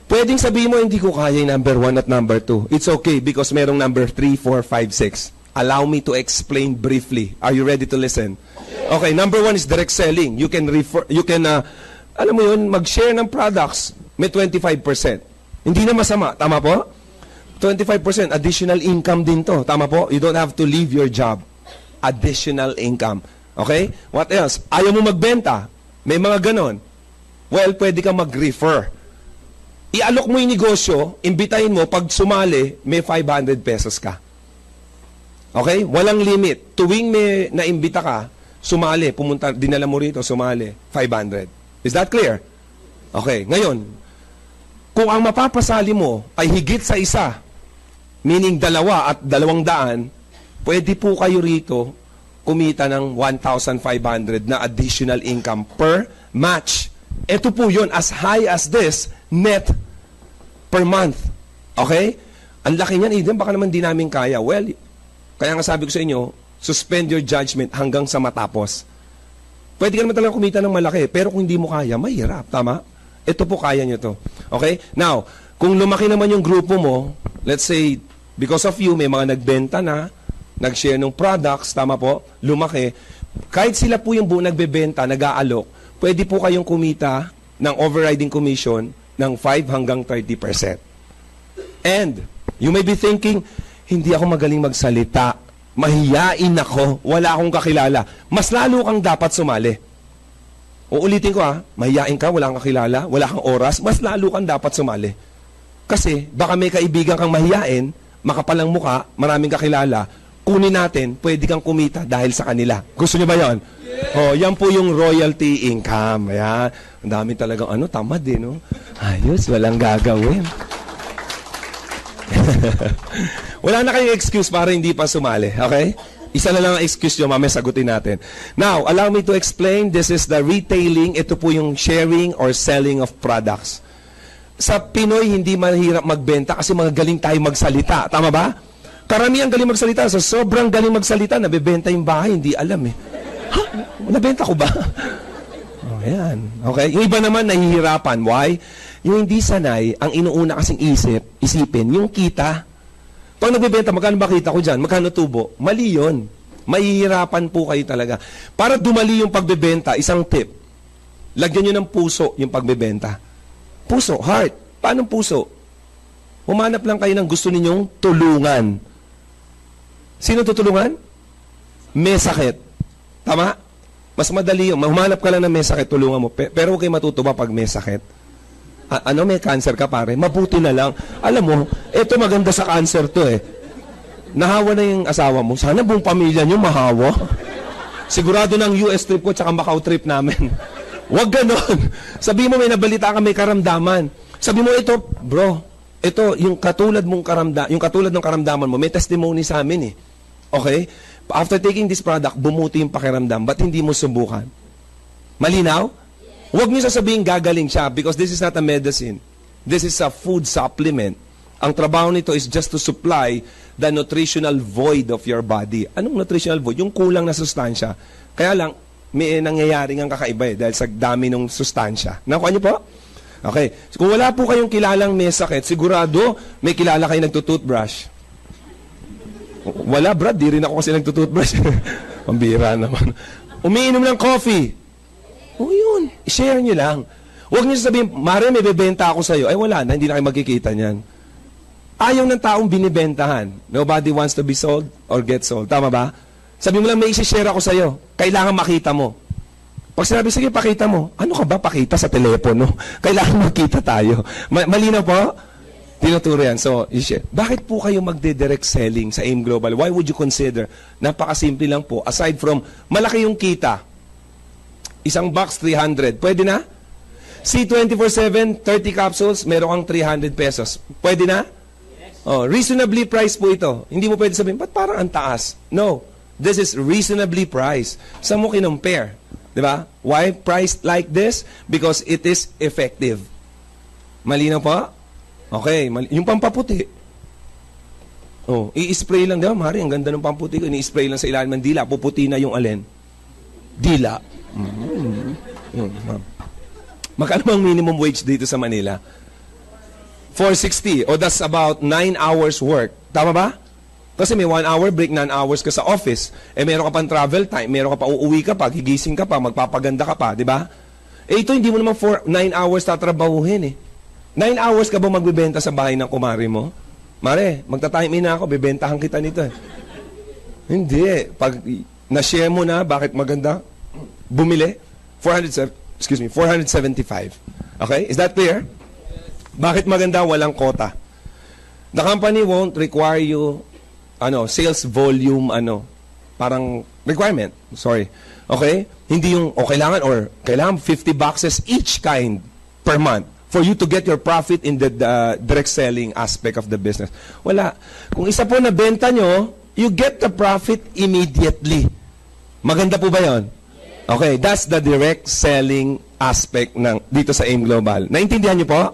Pwedeng sabihin mo, hindi ko kaya yung number 1 at number 2. It's okay because merong number 3, 4, 5, 6. Allow me to explain briefly. Are you ready to listen? Okay, number 1 is direct selling. You can alam mo yun, mag-share ng products, may 25%. Hindi na masama, tama po? 25% additional income din to, tama po? You don't have to leave your job. Additional income. Okay? What else? Ayaw mo magbenta. May mga ganon. Well, pwede ka mag-refer. Ialok mo yung negosyo, imbitahin mo, pag sumali, may 500 pesos ka. Okay? Walang limit. Tuwing may naimbita ka, sumali, pumunta, dinala mo rito, sumali, 500. Is that clear? Okay. Ngayon, kung ang mapapasali mo ay higit sa isa, meaning 2 at 200, pwede po kayo rito kumita ng 1,500 na additional income per match. Ito po yun, as high as this, net per month. Okay? Ang laki niyan, Eden, baka naman di namin kaya. Well, kaya nga sabi ko sa inyo, suspend your judgment hanggang sa matapos. Pwede ka naman talaga kumita ng malaki, pero kung hindi mo kaya, mahirap. Tama? Ito po, kaya nyo to. Okay? Now, kung lumaki naman yung grupo mo, let's say, because of you, may mga nagbenta na, nag-share ng products, tama po, lumaki. Kahit sila po yung buong nagbebenta, nag-aalok, pwede po kayong kumita ng overriding commission ng 5 hanggang 30%. And, you may be thinking, hindi ako magaling magsalita, mahiyain ako, wala akong kakilala. Mas lalo kang dapat sumali. Uulitin ko mahiyain ka, wala kang kakilala, wala kang oras, mas lalo kang dapat sumali. Kasi, baka may kaibigan kang mahiyain, makapalang muka, maraming kakilala, kunin natin, pwede kang kumita dahil sa kanila. Gusto niyo ba yon? Yeah. Yan po yung royalty income. Ayan. Ang dami talagang tamad no? Ayos, walang gagawin. Wala na kayong excuse para hindi pa sumali, okay? Isa na lang ang excuse nyo, mamaya sagutin natin. Now, allow me to explain, this is the retailing, ito po yung sharing or selling of products. Sa Pinoy, hindi mahirap magbenta kasi mga galing tayo magsalita. Tama ba? Karamihan galing magsalita. So, sobrang galing magsalita, nabebenta yung bahay, hindi alam Ha? Nabenta ko ba? Ayan. Okay? Yung iba naman, nahihirapan. Why? Yung hindi sanay, ang inuuna kasing isipin, yung kita. Pag nagbebenta, magkano ba kita ko dyan? Magkano tubo? Mali yun. Mahihirapan po kayo talaga. Para dumali yung pagbebenta, isang tip. Lagyan nyo ng puso yung pagbebenta. Puso, heart. Paano puso? Humanap lang kayo ng gusto ninyong tulungan. Sino tutulungan? May sakit. Tama? Mas madali yun. Humanap ka lang ng may sakit, tulungan mo. Pero huwag kayo matutuwa pag may sakit. May cancer ka pare? Mabuti na lang. Alam mo, ito maganda sa cancer to Nahawa na yung asawa mo. Sana buong pamilya nyo mahawa. Sigurado ng US trip ko tsaka Macau trip namin. Huwag ganon. Sabi mo may nabalita ka, may karamdaman. Sabi mo ito, bro, ito yung katulad ng karamdaman mo, may testimony sa amin Okay? After taking this product, bumuti yung pakiramdam. Ba't hindi mo subukan? Malinaw? Huwag niyo sasabihin gagaling siya because this is not a medicine. This is a food supplement. Ang trabaho nito is just to supply the nutritional void of your body. Anong nutritional void? Yung kulang na sustansya. Kaya lang, may nangyayari ng kakaiba dahil sa dami ng sustansya. Nakuha niyo po? Okay. So, kung wala po kayong kilalang may sakit, sigurado may kilala kayo nagtutoothbrush. Wala, Brad. Di rin ako kasi nagtutoothbrush. Pambira naman. Umiinom ng coffee. Yun. I-share nyo lang. Huwag nyo sabihin, Mare, may bebenta ako sa'yo. Ay, wala na. Hindi na kayo magkikita niyan. Ayaw ng taong binibentahan. Nobody wants to be sold or get sold. Tama ba? Sabi mo lang, may isi-share ako sa'yo. Kailangan makita mo. Pag sinabi, sige, pakita mo. Ano ka ba pakita sa telepono? Kailangan makita tayo. Malinaw po? Tinuturo yan. So, i-share. Bakit po kayo magde-direct selling sa AIM Global? Why would you consider? Napakasimple lang po. Aside from, malaki yung kita. Isang box, 300. Pwede na? C24/7, 30 capsules, meron kang 300 pesos. Pwede na? Reasonably priced po ito. Hindi mo pwede sabihin, ba't parang ang taas? No. This is reasonably priced. Saan mo kinumpare? Diba? Why priced like this? Because it is effective. Malinaw pa? Okay, yung pampaputi. Oh, i-spray lang, di ba, Mari? Ang ganda ng pamputi ko. I-spray lang sa ilalim ng dila. Puputi na yung alin? Dila. Magkano bang minimum wage dito sa Manila? 460. O that's about 9 hours work. Tama ba? Kasi may 1 hour break, 9 hours ka sa office. Eh, meron ka pang travel time, meron ka pa uuwi ka pa, gigising ka pa, magpapaganda ka pa, di ba? Eh, ito hindi mo naman 9 hours tatrabahuhin eh. 9 hours ka ba magbibenta sa bahay ng kumari mo? Mare, magta-time in na ako, bibentahan kita nito eh. Hindi. Pag na-share mo na, bakit maganda? Bumili? 475. Okay? Is that clear? Bakit maganda? Walang quota. The company won't require you sales volume, parang requirement. Sorry. Okay? Hindi yung, kailangan 50 boxes each kind per month for you to get your profit in the direct selling aspect of the business. Wala. Kung isa po na benta nyo, you get the profit immediately. Maganda po ba yon? Okay, that's the direct selling aspect dito sa AIM Global. Naintindihan nyo po?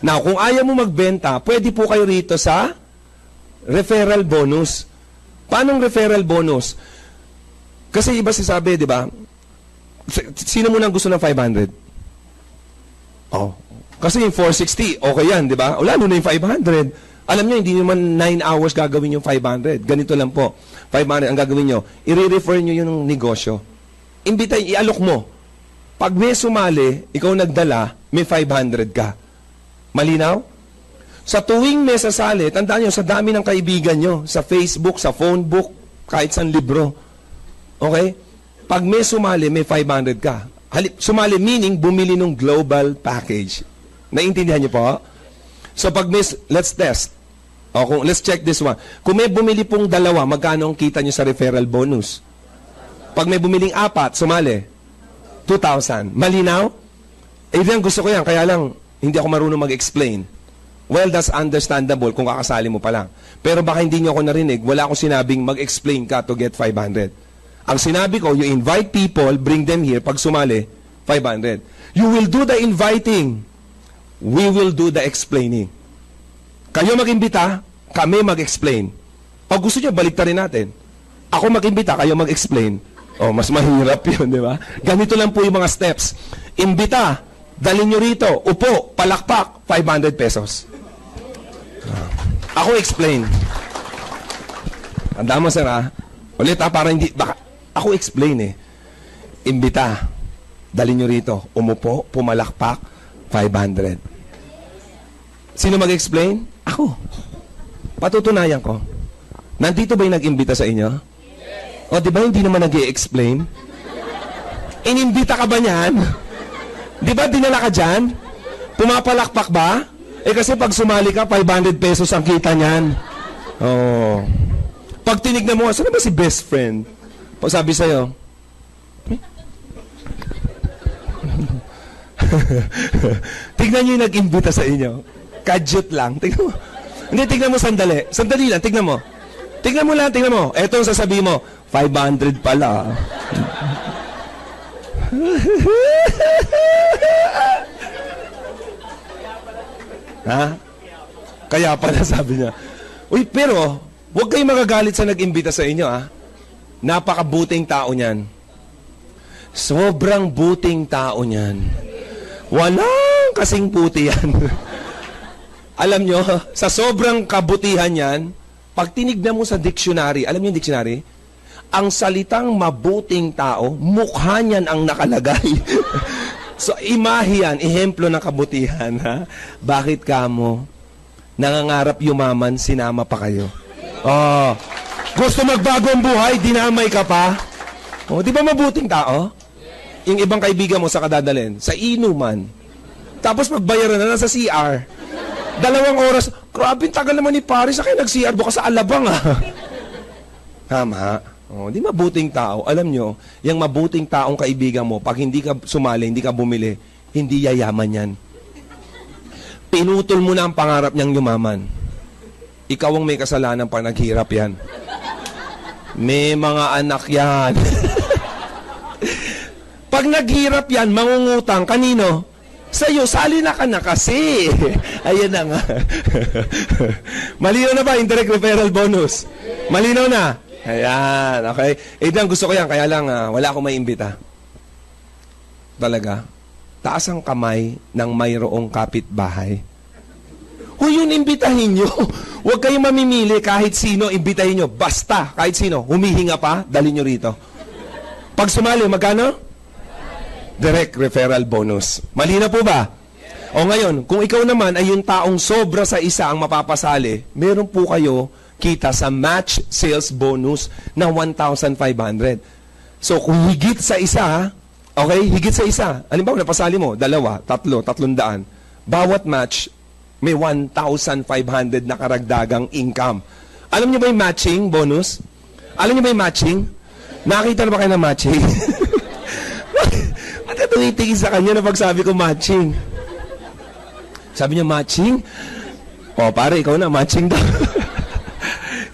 Now, kung ayaw mo magbenta, pwede po kayo rito sa referral bonus. Paano referral bonus? Kasi iba sabi, di ba? Sino muna gusto ng 500? Oh. Kasi yung 460, okay yan, di ba? O lalo na yung 500. Alam nyo, hindi naman 9 hours gagawin yung 500. Ganito lang po. 500 ang gagawin nyo. I-refer nyo yung negosyo. Ialok mo. Pag may sumali, ikaw nagdala, may 500 ka. Malinaw? Sa tuwing may sasali, tandaan nyo, sa dami ng kaibigan nyo, sa Facebook, sa phone book, kahit sa libro. Okay? Pag may sumali, may 500 ka. Sumali meaning, bumili ng global package. Naintindihan niyo po? So pag let's test. Let's check this one. Kung may bumili pong dalawa, magkano ang kita niyo sa referral bonus? Pag may bumiling 4, sumali. 2,000. Malinaw? Eh, yan, gusto ko yan. Kaya lang, hindi ako marunong mag-explain. Well, that's understandable kung kakasali mo pa lang. Pero baka hindi niyo ako narinig. Wala akong sinabing mag-explain ka to get 500. Ang sinabi ko, you invite people, bring them here. Pag sumali, 500. You will do the inviting. We will do the explaining. Kayo mag-imbita, kami mag-explain. Pag gusto nyo, baliktarin natin. Ako mag-imbita, kayo mag-explain. Oh, mas mahirap yun, di ba? Ganito lang po yung mga steps. Imbita, dalhin nyo rito, upo, palakpak, 500 pesos. Ako explain. Tanda mo, sir, ha? Ulit, ha? Para hindi, baka, ako explain, eh. Imbita, dalhin nyo rito, umupo, pumalakpak, 500. Sino mag-explain? Ako. Patutunayan ko. Nandito ba yung nag-imbita sa inyo? O, di ba hindi naman nag-i-explain? Inimbita ka ba niyan? Di ba dinala ka dyan? Pumapalakpak ba? Eh kasi pag sumali ka, 500 pesos ang kita niyan. Oh. Pag tinignan mo, saan ba si best friend? Pag sabi sa'yo, tignan nyo yung nag-imbita sa inyo. Kadyot lang. Tignan mo. Hindi, tignan mo sandali. Sandali lang, tignan mo. Tignan mo lang, tignan mo. Eto ang sasabihin mo, 500 pala. Ha? Kaya pala sabi niya. Uy, pero, huwag kayong magagalit sa nag-imbita sa inyo, ha? Napakabuting tao niyan. Sobrang buting tao niyan. Walang kasing puti yan. Alam nyo, sa sobrang kabutihan yan, pag tinignan mo sa dictionary, alam nyo yung dictionary? Ang salitang mabuting tao, mukha niyan ang nakalagay. So, imahe yan, ehemplo ng kabutihan, ha? Bakit kamo? Nangangarap yumaman, sinama pa kayo. Oh, gusto magbago ang buhay, dinamay ka pa? Oh, di ba mabuting tao? Yung ibang kaibigan mo sa kadadalhin, sa inuman. Tapos magbayaran na nasa CR. 2 oras, grabe, tagal naman ni Paris. Sa kayo nag-CR, bukas sa Alabang, ha? Tama. Oh, di mabuting tao. Alam nyo, yung mabuting taong kaibigan mo, pag hindi ka sumali, hindi ka bumili, hindi yayaman yan. Pinutol mo na ang pangarap niyang yumaman. Ikaw ang may kasalanan pag naghirap yan. May mga anak yan. Pag naghirap yan, mangungutang, kanino? Sa'yo, sali na ka na kasi. Ayan na nga. Malinaw na ba, indirect referral bonus? Malinaw na? Ayan, okay. Aidan, gusto ko yan, kaya lang wala akong maimbita. Talaga. Taas ang kamay ng mayroong kapitbahay. Yun, imbitahin nyo. Huwag kayong mamimili kahit sino, imbitahin nyo. Basta, kahit sino, humihinga pa, dali nyo rito. Pag sumali, magkano? Direct referral bonus. Mali na po ba? O ngayon, kung ikaw naman ay yung taong sobra sa isa ang mapapasali, meron po kayo kita sa match sales bonus na 1,500. So, kung higit sa isa, okay, higit sa isa, halimbawa, napasali mo, 2, 3, 300, bawat match, may 1,500 na karagdagang income. Alam niyo ba yung matching bonus? Alam niyo ba yung matching? Nakita na ba kayo ng matching? At tumitingin sa kanya na pagsabi ko matching. Sabi niya, matching? O, pare, ikaw na, matching daw.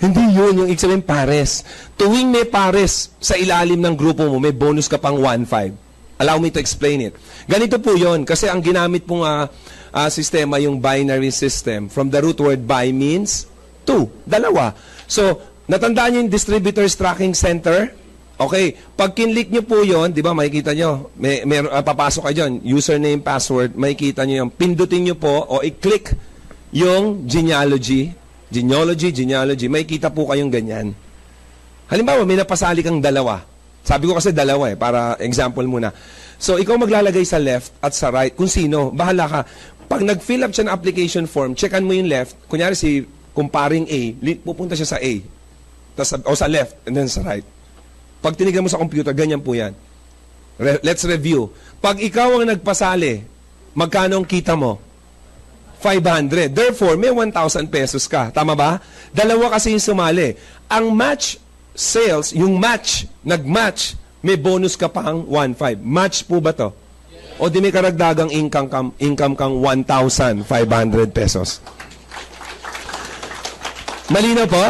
Hindi yun, yung sabihin pares. Tuwing may pares sa ilalim ng grupo mo, may bonus ka pang 1,500. Allow me to explain it. Ganito po yun, kasi ang ginamit pong sistema, yung binary system. From the root word buy means 2, 2. So, natandaan niyo yung Distributors Tracking Center? Okay, pag kinlik nyo po yon, di ba, makikita nyo, papasok kayo dyan, username, password, makikita nyo yung, pindutin nyo po, o i-click yung genealogy, makikita po kayong ganyan. Halimbawa, may napasali kang 2. Sabi ko kasi 2 para example muna. So, ikaw maglalagay sa left at sa right, kung sino, bahala ka. Pag nag-fill up siya ng application form, checkan mo yung left, kunyari si kumparing A, pupunta siya sa A, o sa left, and then sa right. Pag tinignan mo sa computer, ganyan po yan. Let's review. Pag ikaw ang nagpasali, magkano ang kita mo? 500. Therefore, may 1,000 pesos ka. Tama ba? 2 kasi yung sumali. Ang match sales, yung match, nag-match, may bonus ka pang 1,500. Match po ba to? O di may karagdagang income kang 1,500 pesos. Malinaw po?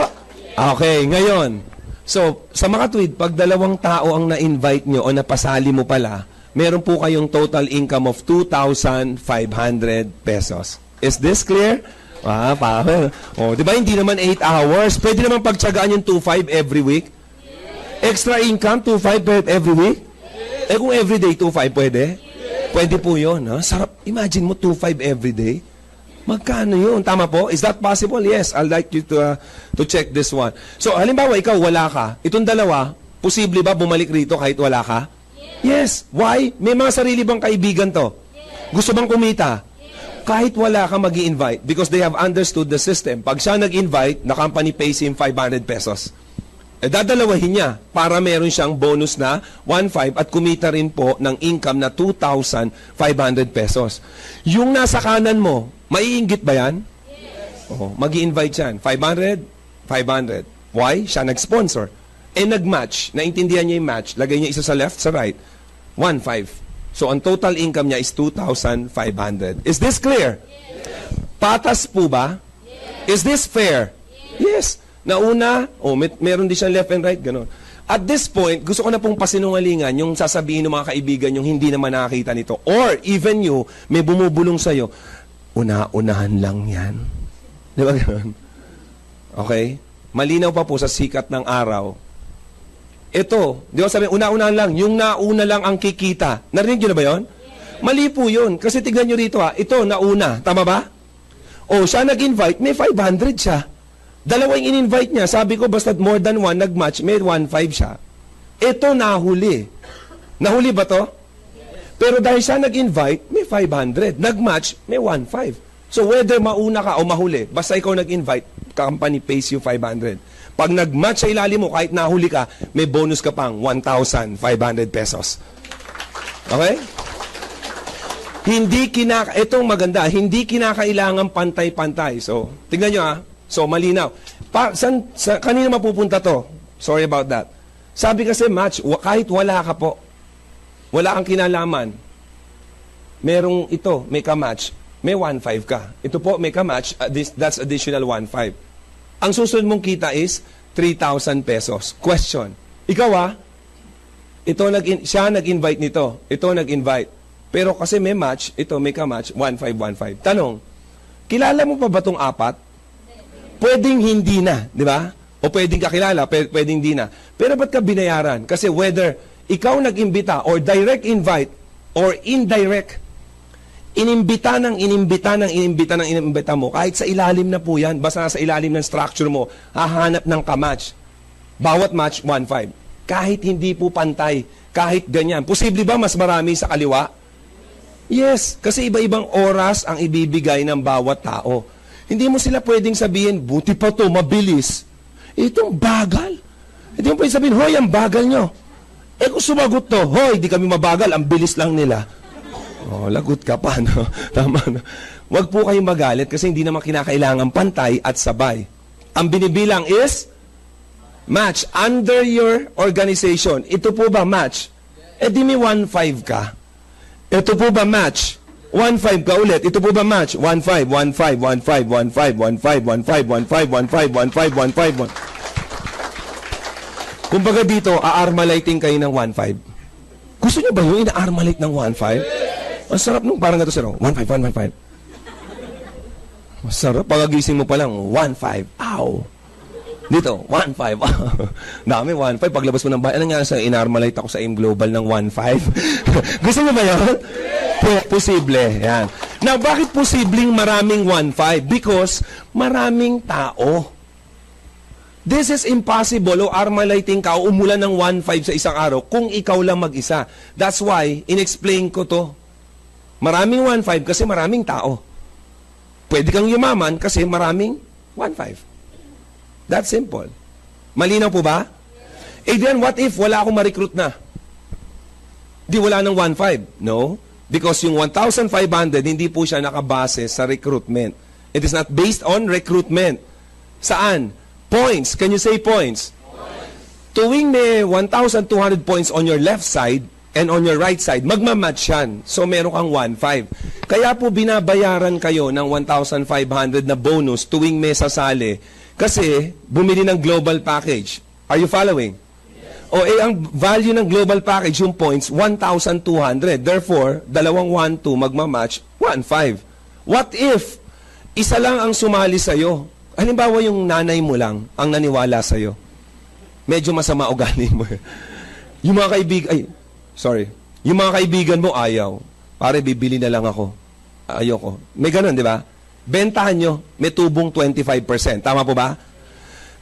Okay, ngayon. So, sa mga tweet, pag 2 tao ang na-invite nyo o napasali mo pala, meron po kayong total income of 2,500 pesos. Is this clear? Power. O, di ba hindi naman 8 hours? Pwede naman pagtsagaan yung 2,500 every week? Extra income, 2,500 every week? Eh kung everyday 2,500 pwede? Pwede po yun. Ha? Sarap. Imagine mo 2,500 everyday. Magkano yun? Tama po? Is that possible? Yes. I'd like you to check this one. So, halimbawa, ikaw wala ka. Itong 2, posible ba bumalik rito kahit wala ka? Yes. Why? May mga sarili bang kaibigan to? Gusto bang kumita? Kahit wala ka mag-i-invite because they have understood the system. Pag siya nag-invite, the company pays him 500 pesos. Dadalawahin niya para meron siyang bonus na 1,500 at kumita rin po ng income na 2,500 pesos. Yung nasa kanan mo, maiinggit ba yan? Yes. Mag-i-invite yan. 500, 500. Why? Siya nag-sponsor. Nag-match. Naintindihan niya yung match. Lagay niya isa sa left, sa right. 1,500. So, ang total income niya is 2,500. Is this clear? Yes. Patas po ba? Yes. Is this fair? Yes. Nauna, meron din siya left and right, gano'n. At this point, gusto ko na pong pasinungalingan yung sasabihin ng mga kaibigan yung hindi naman nakakita nito. Or even you, may bumubulong sa'yo, una-unahan lang yan. Di ba gano'n? Okay? Malinaw pa po sa sikat ng araw. Ito, di ba sabi, una-unahan lang, yung nauna lang ang kikita. Narinig nyo na ba yun? Mali po yun. Kasi tignan nyo rito ito, nauna. Tama ba? Siya nag-invite, may 500 siya. 2 yung in-invite niya. Sabi ko, basta more than 1 nag-match, may 1,500 siya. Ito nahuli. Nahuli ba to? Pero dahil siya nag-invite, may 500. Nag-match, may 1,500. So whether mauna ka o mahuli, basta ikaw nag-invite, company pays you 500. Pag nag-match sa ilalim mo, kahit nahuli ka, may bonus ka pang 1,500 pesos. Okay? Itong maganda, hindi kinakailangan pantay-pantay. So, tingnan nyo So, malinaw. Kanina mapupunta to? Sorry about that. Sabi kasi match, kahit wala ka po, wala kang kinalaman, merong ito, may ka-match, may 1,500 ka. Ito po, may ka-match, that's additional 1,500. Ang susunod mong kita is 3,000 pesos. Question. Ikaw siya nag-invite nito. Ito nag-invite. Pero kasi may match, ito may ka-match, 1,515. Tanong, kilala mo pa ba itong apat? Pwedeng hindi na, di ba? O pwedeng kakilala, pwedeng hindi na. Pero ba't ka binayaran? Kasi whether ikaw nag-imbita or direct invite or indirect, inimbita mo, kahit sa ilalim na po yan, basta sa ilalim ng structure mo, hahanap ng kamatch. Bawat match, 1,500. Kahit hindi po pantay, kahit ganyan. Posible ba mas marami sa kaliwa? Yes, kasi iba-ibang oras ang ibibigay ng bawat tao. Hindi mo sila pwedeng sabihin, buti pa to, mabilis. Itong bagal. Hindi mo pwedeng sabihin, hoy, ang bagal nyo. Eh kung sumagot to, hoy, di kami mabagal, ang bilis lang nila. Oh, lagot ka pa, no? Tama, no? Huwag po kayong magalit kasi hindi naman kinakailangan pantay at sabay. Ang binibilang is match under your organization. Ito po ba match? Eh di may 1,500 ka. Ito po ba match? 1,500 ka ulit. Ito po ba match? 1,500, 1,500, 1,500, 1,500, 1,500, 1,500, 1,500, 1,500, 1,500. Kumbaga dito, a-armalighting kayo ng 1,500. Gusto niyo ba yung ina-armalight ng 1,500? Ang sarap nung parang gato sir. 1,500, 1,500. Masarap. Pagagising mo pa lang, 1,500. Ow! Dito, 1,500. Dami, 1,500. Paglabas mo ng bahay, ano nga sa inarmalite ako sa AIM Global ng 1,500? Gusto mo ba yun? Posible. Yan. Now, bakit posibleng maraming 1,500? Because maraming tao. This is impossible o armaliting ka o umulan ng 1,500 sa isang araw kung ikaw lang mag-isa. That's why, inexplain ko to. Maraming 1,500 kasi maraming tao. Pwede kang yumaman kasi maraming 1,500. That's simple. Malinaw po ba? Eh then, what if wala akong ma-recruit na? Di wala ng 1,500. No. Because yung 1,500, hindi po siya nakabase sa recruitment. It is not based on recruitment. Saan? Points. Can you say points? Tuwing may 1,200 points on your left side and on your right side, magmamatch yan. So, meron kang 1,500. Kaya po binabayaran kayo ng 1,500 na bonus tuwing may sasali. Kasi, bumili ng global package. Are you following? Yes. O ang value ng global package, yung points, 1,200. Therefore, dalawang 1,2 magmamatch, 1,500. What if, isa lang ang sumali sa'yo? Halimbawa, yung nanay mo lang ang naniwala sa'yo. Medyo masama ugali mo. Yung mga yung mga kaibigan mo ayaw. Pare, bibili na lang ako. Ayoko. May ganun, di ba? Bentahan nyo, may tubong 25%. Tama po ba?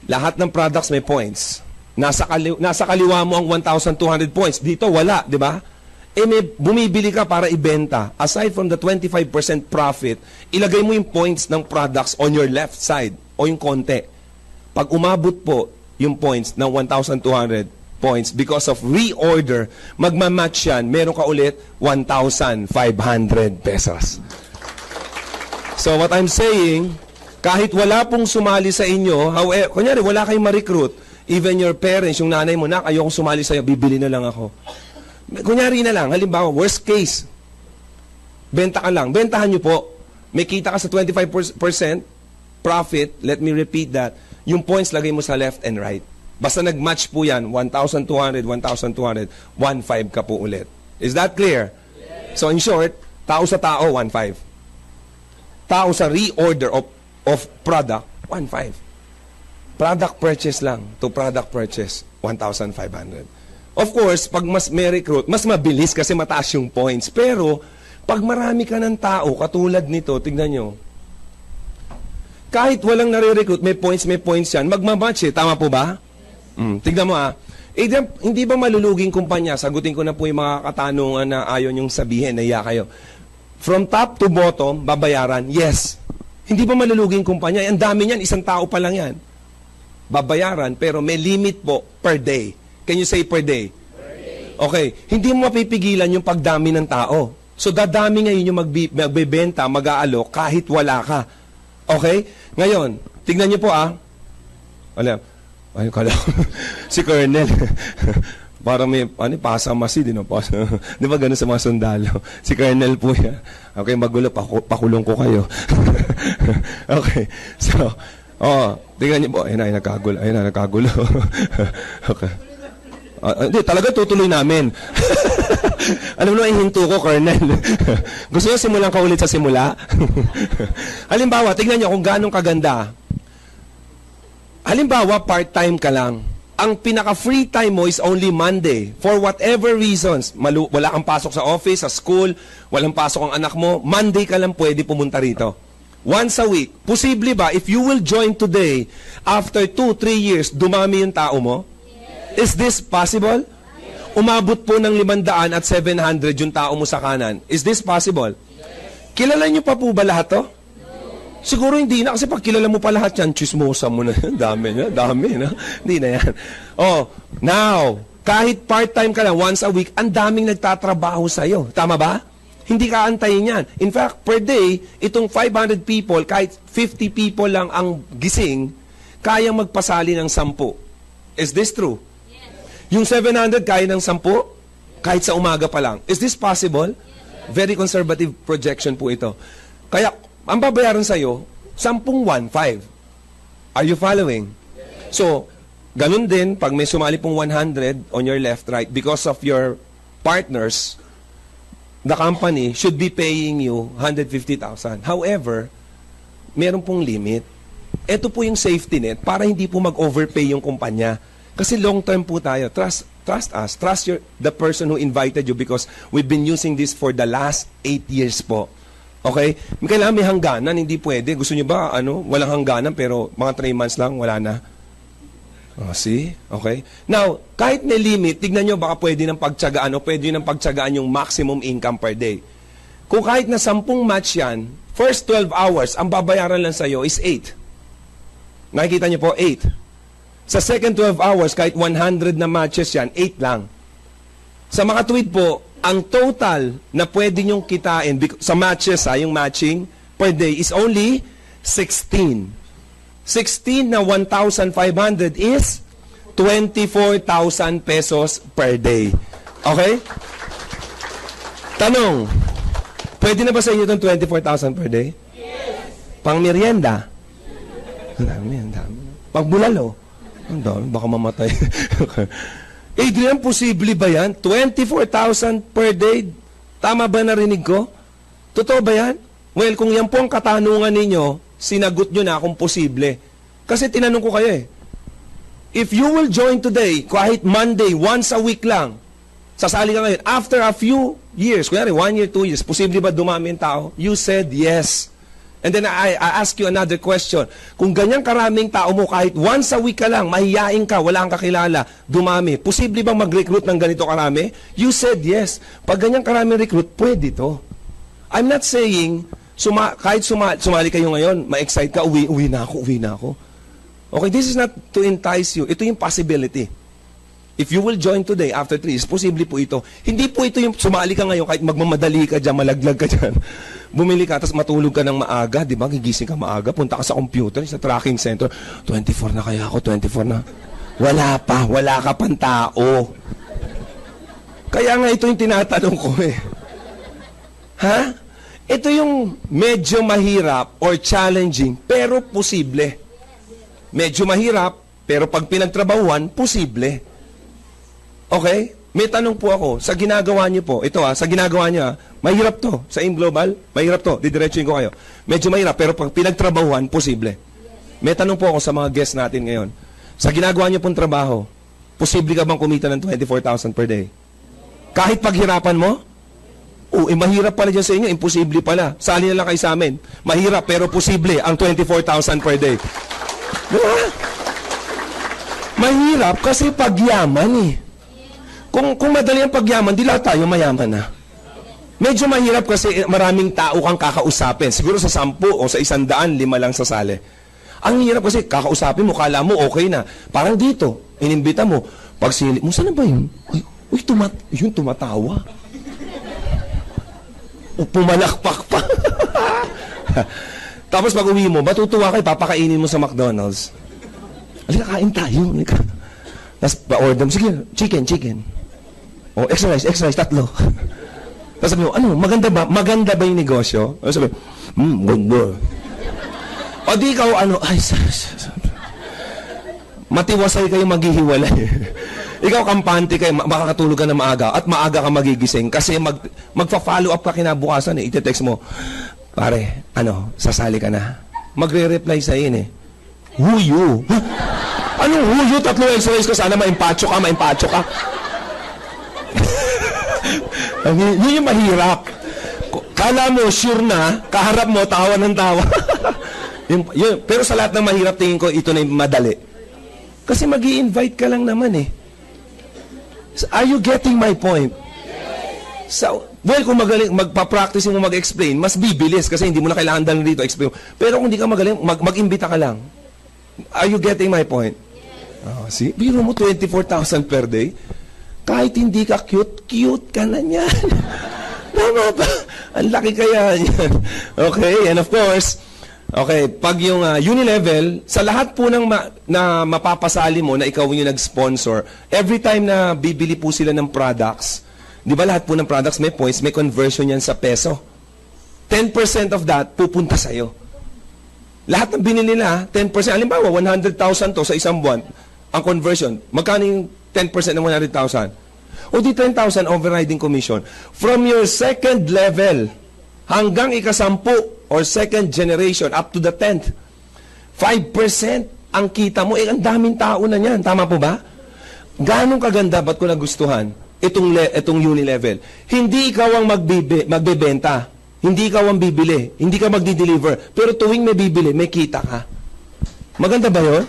Lahat ng products may points. Nasa kaliwa mo ang 1,200 points. Dito, wala, di ba? Eh, may bumibili ka para ibenta. Aside from the 25% profit, ilagay mo yung points ng products on your left side o yung konti. Pag umabot po yung points ng 1,200 points because of reorder, magmamatch yan, meron ka ulit 1,500 pesos. So what I'm saying, kahit wala pong sumali sa inyo, however, kunyari wala kayong ma-recruit, even your parents, yung nanay mo, nak, ayokong sumali sa'yo, bibili na lang ako. Kunyari na lang, halimbawa, worst case, benta ka lang, bentahan nyo po, may kita ka sa 25% profit, let me repeat that, yung points lagay mo sa left and right. Basta nag-match po yan, 1,200, 1,200, 1,500 ka po ulit. Is that clear? Yes. So in short, tao sa tao, 1,500. Tao sa reorder of product, 1,500. Product purchase lang to product purchase, 1,500. Of course, pag mas may recruit, mas mabilis kasi mataas yung points. Pero, pag marami ka ng tao, katulad nito, tignan nyo, kahit walang nare-recruit, may points yan, magmamatch eh. Tama po ba? Tignan mo Eh, hindi ba maluluging kumpanya? Sagutin ko na po yung mga katanungan na ayaw nyong sabihin, naiya kayo. From top to bottom, babayaran? Yes. Hindi ba maluluging kumpanya? Ang dami niyan, isang tao pa lang yan. Babayaran, pero may limit po per day. Can you say per day? Per day. Okay. Hindi mo mapipigilan yung pagdami ng tao. So, dadami ngayon yung magbebenta, mag-aalok, kahit wala ka. Okay? Ngayon, tignan niyo po Alam, kala si Colonel. Parang may, pasamasid, di ba gano'n sa mga sundalo? Si Colonel po yan. Okay, magulo, pakulong ko kayo. Okay, so, tingnan niyo po, ayun na, nagkagulo. Okay. Hindi, talaga tutuloy namin. Alam mo, ihinto ko, Colonel. Gusto nyo simulan ka ulit sa simula? Halimbawa, tignan nyo kung gano'ng kaganda. Halimbawa, part-time ka lang. Ang pinaka-free time mo is only Monday. For whatever reasons, wala kang pasok sa office, sa school, walang pasok ang anak mo, Monday ka lang pwede pumunta rito. Once a week. Posible ba, if you will join today, after 2-3 years, dumami yung tao mo? Is this possible? Umabot po ng 500 at 700 yung tao mo sa kanan. Is this possible? Kilala nyo pa po ba lahat to? Siguro hindi na, kasi pag kilala mo pa lahat yan, chismosa mo na yan. Dami na. Hindi na yan. Oh, now, kahit part-time ka lang, once a week, ang daming nagtatrabaho sa'yo. Tama ba? Hindi ka antayin yan. In fact, per day, itong 500 people, kahit 50 people lang ang gising, kayang magpasali ng 10. Is this true? Yung 700, kaya ng 10? Kahit sa umaga pa lang. Is this possible? Very conservative projection po ito. Kaya, ang babayaran sa'yo, 10-1-5. Are you following? So, ganun din, pag may sumali pong 100 on your left, right, because of your partners, the company should be paying you 150,000. However, meron pong limit. Ito po yung safety net para hindi po mag-overpay yung kumpanya. Kasi long term po tayo. Trust us. Trust the person who invited you because we've been using this for the last 8 years po. Okay? Kailangan may hangganan, hindi pwede. Gusto niyo ba, walang hangganan pero mga 3 months lang, wala na. Oh, see? Okay? Now, kahit may limit, tignan nyo, baka pwede ng pagtsagaan o pwede ng pagtsagaan yung maximum income per day. Kung kahit na 10 match yan, first 12 hours, ang babayaran lang sa'yo is 8. Nakikita nyo po, 8. Sa second 12 hours, kahit 100 na matches yan, 8 lang. Sa mga tweet po, ang total na pwede nyong kitain sa matches, yung matching, per day is only 16. 16 na 1,500 is 24,000 pesos per day. Okay? Tanong, pwede na ba sa inyo itong 24,000 per day? Yes. Pang merienda? Ang dami. Pang bulalo? Ang dami, baka mamatay. Okay. Adrian, posible ba yan? 24,000 per day? Tama ba narinig ko? Totoo ba yan? Well, kung yan po ang katanungan ninyo, sinagot nyo na kung posible. Kasi tinanong ko kayo eh. If you will join today, kahit Monday, once a week lang, sasali ka ngayon, after a few years, kunyari 1 year, 2 years, posible ba dumami ang tao? You said yes. And then I ask you another question. Kung ganyang karaming tao mo, kahit once a week ka lang, mahiyain ka, wala kang kakilala, dumami, posible bang mag-recruit ng ganito karami? You said yes. Pag ganyang karaming recruit, pwede to. I'm not saying, kahit sumali kayo ngayon, ma-excite ka, uwi na ako. Okay, this is not to entice you. Ito yung possibility. If you will join today, after 3 years, posible po ito. Hindi po ito yung sumali ka ngayon, kahit magmamadali ka dyan, malaglag ka dyan. Bumili ka, tapos matulog ka ng maaga, di ba? Gigising ka maaga, punta ka sa computer, sa tracking center. 24 na kaya ako, 24 na. Wala ka pang tao. Kaya nga ito yung tinatanong ko eh. Ha? Ito yung medyo mahirap or challenging, pero posible. Medyo mahirap, pero pag pinagtrabahuan, posible. Okay? May tanong po ako, sa ginagawa niyo po, ito sa ginagawa niyo mahirap to. Sa AIM Global, mahirap to. Didiretsuhin ko kayo. Medyo mahirap, pero pag pinagtrabahuan, posible. May tanong po ako sa mga guests natin ngayon. Sa ginagawa niyo pong trabaho, posible ka bang kumita ng 24,000 per day? Kahit paghirapan mo? Mahirap pala dyan sa inyo, imposible pala. Sali na lang kayo sa amin. Mahirap, pero posible ang 24,000 per day. Diba? Mahirap kasi pagyaman eh. Kung madali ang pagyaman, di lahat tayo mayaman na. Medyo mahirap kasi maraming tao kang kakausapin. Siguro sa 10 o sa 100, 5 lang sasali. Ang hirap kasi kakausapin mo, kala mo okay na. Parang dito, inimbita mo. Pag silip mo, saan ba yun? Yun tumatawa. O pumalakpak pa. Tapos pag uwi mo, matutuwa kayo, papakainin mo sa McDonald's. Alika, kain tayo. Alika. Tapos pa-order mo, sige, chicken. O, extra rice, 3. Tapos sabi mo, maganda ba yung negosyo? O sabi, ganda. O di ikaw, matiwasay kayo maghihiwalay. Ikaw, kampante ka, makakatulog ka na maaga at maaga ka magigising kasi magpa-follow up ka kinabukasan eh. Ite-text mo, pare, sasali ka na. Magre-reply sa eh. Who you? Huh? Anong who you? 3 x-rays ko, sana maimpacho ka. Yun yung mahirap. Kala mo, sure na, kaharap mo, tawa ng tawa. Pero sa lahat ng mahirap, tingin ko, ito na yung madali. Kasi mag-i-invite ka lang naman eh. So, are you getting my point? So, kung magaling, magpa-practice mo mag-explain, mas bibilis kasi hindi mo na kailangan dalhin dito explain. Pero kung hindi ka magaling, mag-imbita ka lang. Are you getting my point? Oh, see? Biro mo 24,000 per day. Kahit hindi ka cute ka na niyan. Tama ba? Ang laki kaya niyan. Okay, and of course, okay, pag yung Unilevel, sa lahat po ng na mapapasali mo na ikaw yung nag-sponsor, every time na bibili po sila ng products, di ba lahat po ng products may points, may conversion yan sa peso. 10% of that pupunta sa'yo. Lahat ng binili nila, 10%. Halimbawa, 100,000 to sa isang buwan, ang conversion. Magkano yung 10% ng 100,000? O di 10,000 overriding commission. From your second level hanggang ika-10 or second generation up to the 10th, 5% ang kita mo. Ang daming tao na niyan. Tama po ba? Ganong kaganda, ba't ko nagustuhan itong Unilevel? Hindi ikaw ang magbebenta. Hindi ikaw ang bibili. Hindi ka magdi-deliver. Pero tuwing may bibili, may kita ka. Maganda ba yun?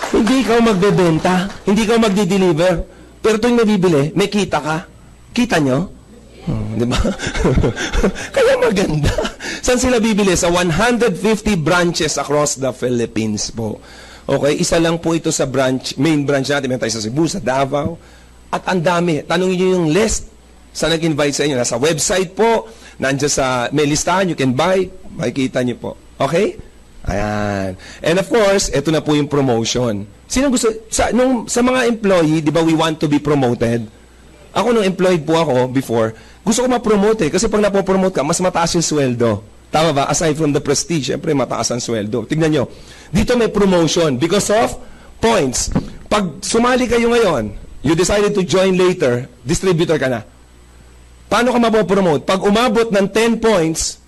Hindi ikaw magbebenta. Hindi ikaw magdi-deliver. Pero tuwing may bibili, may kita ka. Kita nyo? Di ba? Kaya maganda. Saan sila bibili? Sa 150 branches across the Philippines po. Okay, isa lang po ito sa main branch natin. Meron tayo sa Cebu, sa Davao. At ang dami. Tanungin nyo yung list sa nag-invite sa inyo. Nasa website po. Nandiyan sa may listahan. You can buy. Makikita nyo po. Okay? Ayan. And of course, ito na po yung promotion. Sino gusto? Sa mga employee, di ba we want to be promoted? Ako nung employed po ako before, gusto ko ma-promote eh. Kasi pag napopromote ka, mas mataas yung sweldo. Tama ba? Aside from the prestige, syempre mataas ang sweldo. Tignan nyo. Dito may promotion because of points. Pag sumali kayo ngayon, you decided to join later, distributor ka na. Paano ka mapopromote? Pag umabot ng 10 points,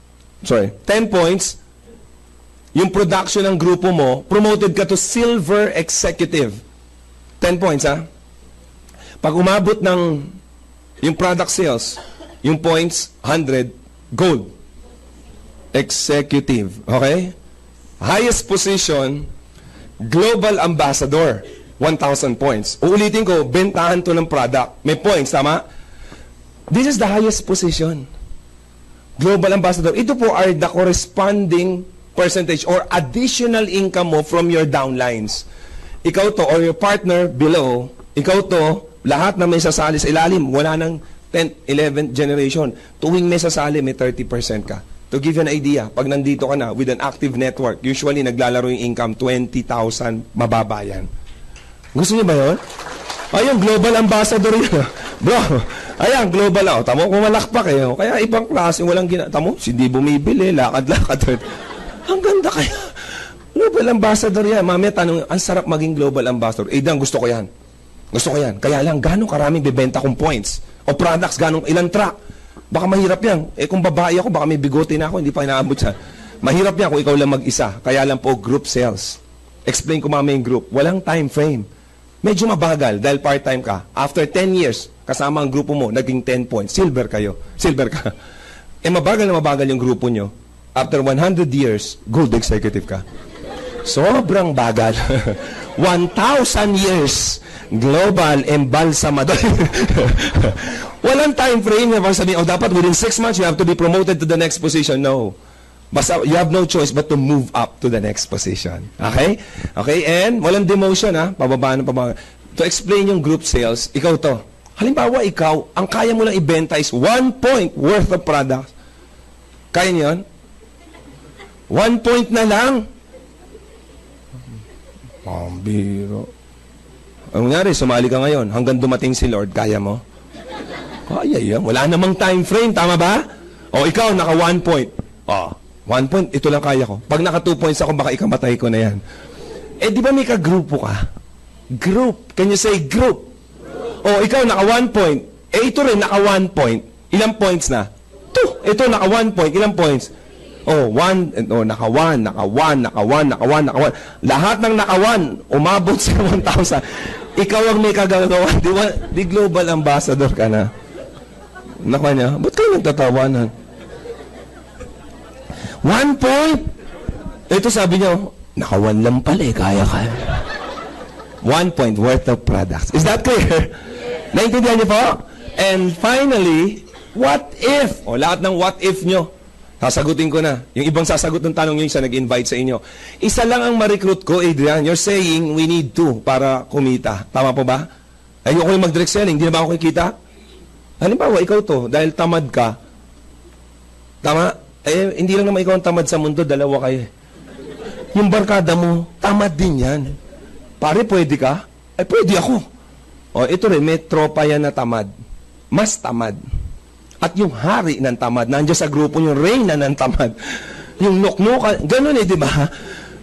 yung production ng grupo mo, promoted ka to silver executive. 10 points, ha? Pag umabot ng yung product sales, yung points, 100, gold. Executive. Okay? Highest position, global ambassador, 1,000 points. Uulitin ko, bentahan to ng product. May points, tama? This is the highest position. Global ambassador. Ito po are the corresponding percentage or additional income mo from your downlines. Ikaw to or your partner below, ikaw to, lahat na may sasali sa ilalim, wala nang 10th, 11th generation. Tuwing may sasali, may 30% ka. To give you an idea, pag nandito ka na with an active network, usually naglalaro yung income, 20,000 mababayan. Gusto niyo ba yun? Ayun, global ambassador yun. Bro, ayan, global. Tamo, kumalakpak eh. Kaya ibang klase, walang tamo, hindi bumibili, lakad-lakad. Ang ganda kaya. Global ambassador yan. Mamaya tanong, ang sarap maging global ambassador. Dan, gusto ko yan. Gusto ko yan. Kaya lang, gano'ng karaming bibenta kong points? O products, ilang truck? Baka mahirap yan. Kung babae ako, baka may bigote na ako, hindi pa inaabot yan. Mahirap yan kung ikaw lang mag-isa. Kaya lang po, group sales. Explain ko mamaya yung group. Walang time frame. Medyo mabagal dahil part-time ka. After 10 years, kasama ang grupo mo, naging 10 points. Silver kayo. Silver ka. Mabagal na mabagal yung grupo nyo. After 100 years, gold executive ka. Sobrang bagal. 1,000 years, global embalsamador. Walang time frame na sabihin, dapat within 6 months, you have to be promoted to the next position. No. Basta, you have no choice but to move up to the next position. Okay? Okay, and walang demotion, ha? Pababa. To explain yung group sales, ikaw to. Halimbawa, ikaw, ang kaya mo lang ibenta is 1 point worth of product. Kaya niyo yun? 1 point na lang. Biro. Ang nangyari, sumali ka ngayon, hanggang dumating si Lord, kaya mo? Kaya yan. Wala namang time frame, tama ba? O ikaw, naka 1 point. 1 point, ito lang kaya ko. Pag naka 2 points ako, baka ikamatay ko na yan. Di ba may kagrupo ka? Group. Can you say group? O, ikaw, naka 1 point. Eh, ito rin, naka 1 point. Ilang points na? 2. Ito, naka 1 point. Ilang points? Oh, 1. Oh, naka 1, naka 1, naka 1, naka 1, naka 1. Lahat ng naka 1, umabot sa 1,000. Ikaw ang may kagagawa. Di global ambassador ka na. Nakuha niya, ba't kayo nagtatawanan? 1 point. Ito sabi niya, naka 1 lang pala eh, kaya. 1 point worth of products. Is that clear? Naintindihan niyo po? And finally, what if? O, lahat ng what if nyo. Sasagutin ko na. Yung ibang sasagot ng tanong nyo, yung isa nag-invite sa inyo. Isa lang ang ma-recruit ko, Adrian. You're saying we need 2 para kumita. Tama po ba? Ayoko yung mag-direct selling. Hindi na ba ako kikita? Halimbawa, ikaw to, dahil tamad ka. Tama? Eh, hindi lang naman ikaw ang tamad sa mundo, dalawa kayo. Yung barkada mo, tamad din yan. Pare, pwede ka? Ay, pwede ako. O, ito rin, may tropa yan na tamad. Mas tamad. At yung hari ng tamad, nandiyan sa grupo yung reyna ng tamad. Yung nuknukan, ganun eh, di ba?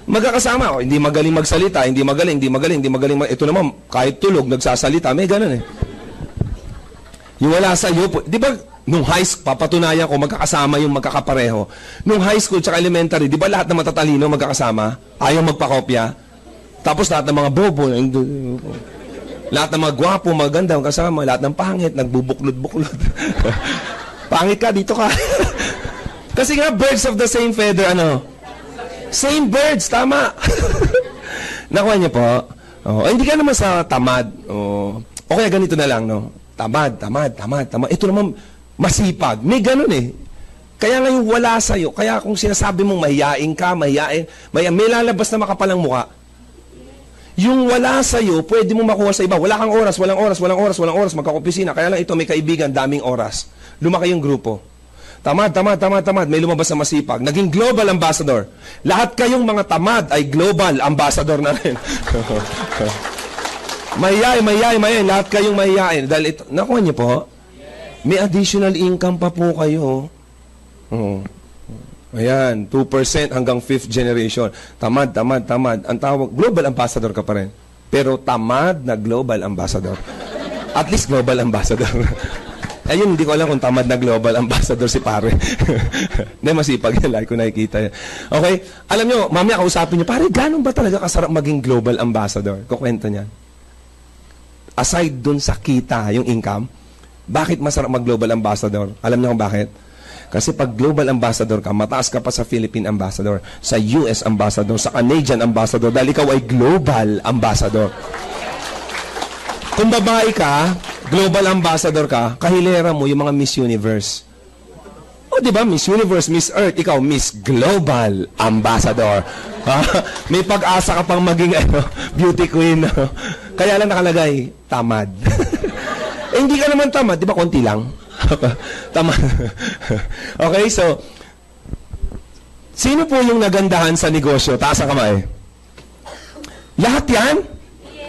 Magkakasama, hindi magaling magsalita, hindi magaling. Ito naman, kahit tulog, nagsasalita, may ganun eh. Yung wala sa iyo, di ba, nung high school, papatunayan ko, magkakasama yung magkakapareho. Nung high school, tsaka elementary, di ba lahat ng matatalino magkakasama? Ayaw magpakopya. Tapos lahat ng mga bobo, lahat ng mga gwapo, maganda, kasama, lahat ng pangit, nagbubuklod-buklod. Pangit ka, dito ka. Kasi nga, birds of the same feather, ano? Same birds, tama. Nakuha niyo po? Oh, hindi ka naman sa tamad. Oh. O kaya ganito na lang, no? Tamad. Ito naman, masipag. May ganun eh. Kaya ngayon wala sa'yo. Kaya kung sinasabi mong mahiyain ka, may lalabas na makapalang muka. Yung wala sa'yo, pwede mo makuha sa iba. Wala kang oras, walang oras, magkakopisina. Kaya lang ito, may kaibigan, daming oras. Lumaki yung grupo. Tamad. May lumabas na masipag. Naging global ambassador. Lahat kayong mga tamad ay global ambassador na rin. Mahiyain. Lahat kayong mahiyain. Dahil ito, nakuha niyo po, may additional income pa po kayo. Ayan, 2% hanggang 5th generation. Tamad. Ang tawag, global ambassador ka pa rin. Pero tamad na global ambassador. At least global ambassador. Ayun, hindi ko alam kung tamad na global ambassador si pare. Hindi, masipag yan. Like ko nakikita yan. Okay? Alam nyo, mamaya kausapin nyo, pare, gano'n ba talaga kasarap maging global ambassador? Kukwento niyan. Aside dun sa kita, yung income, bakit masarap mag-global ambassador? Alam niyo kung bakit? Kasi pag global ambassador ka, mataas ka pa sa Philippine ambassador, sa US ambassador, sa Canadian ambassador, dahil ikaw ay global ambassador. Kung babae ka, global ambassador ka, kahilera mo yung mga Miss Universe. O, di ba? Miss Universe, Miss Earth, ikaw, Miss Global Ambassador. May pag-asa ka pang maging beauty queen. Kaya lang nakalagay, tamad. Eh, hindi ka naman tamad, di ba? Konti lang. Tamad. Okay, so, sino po yung nagandahan sa negosyo? Taas ang kamay. Lahat yan?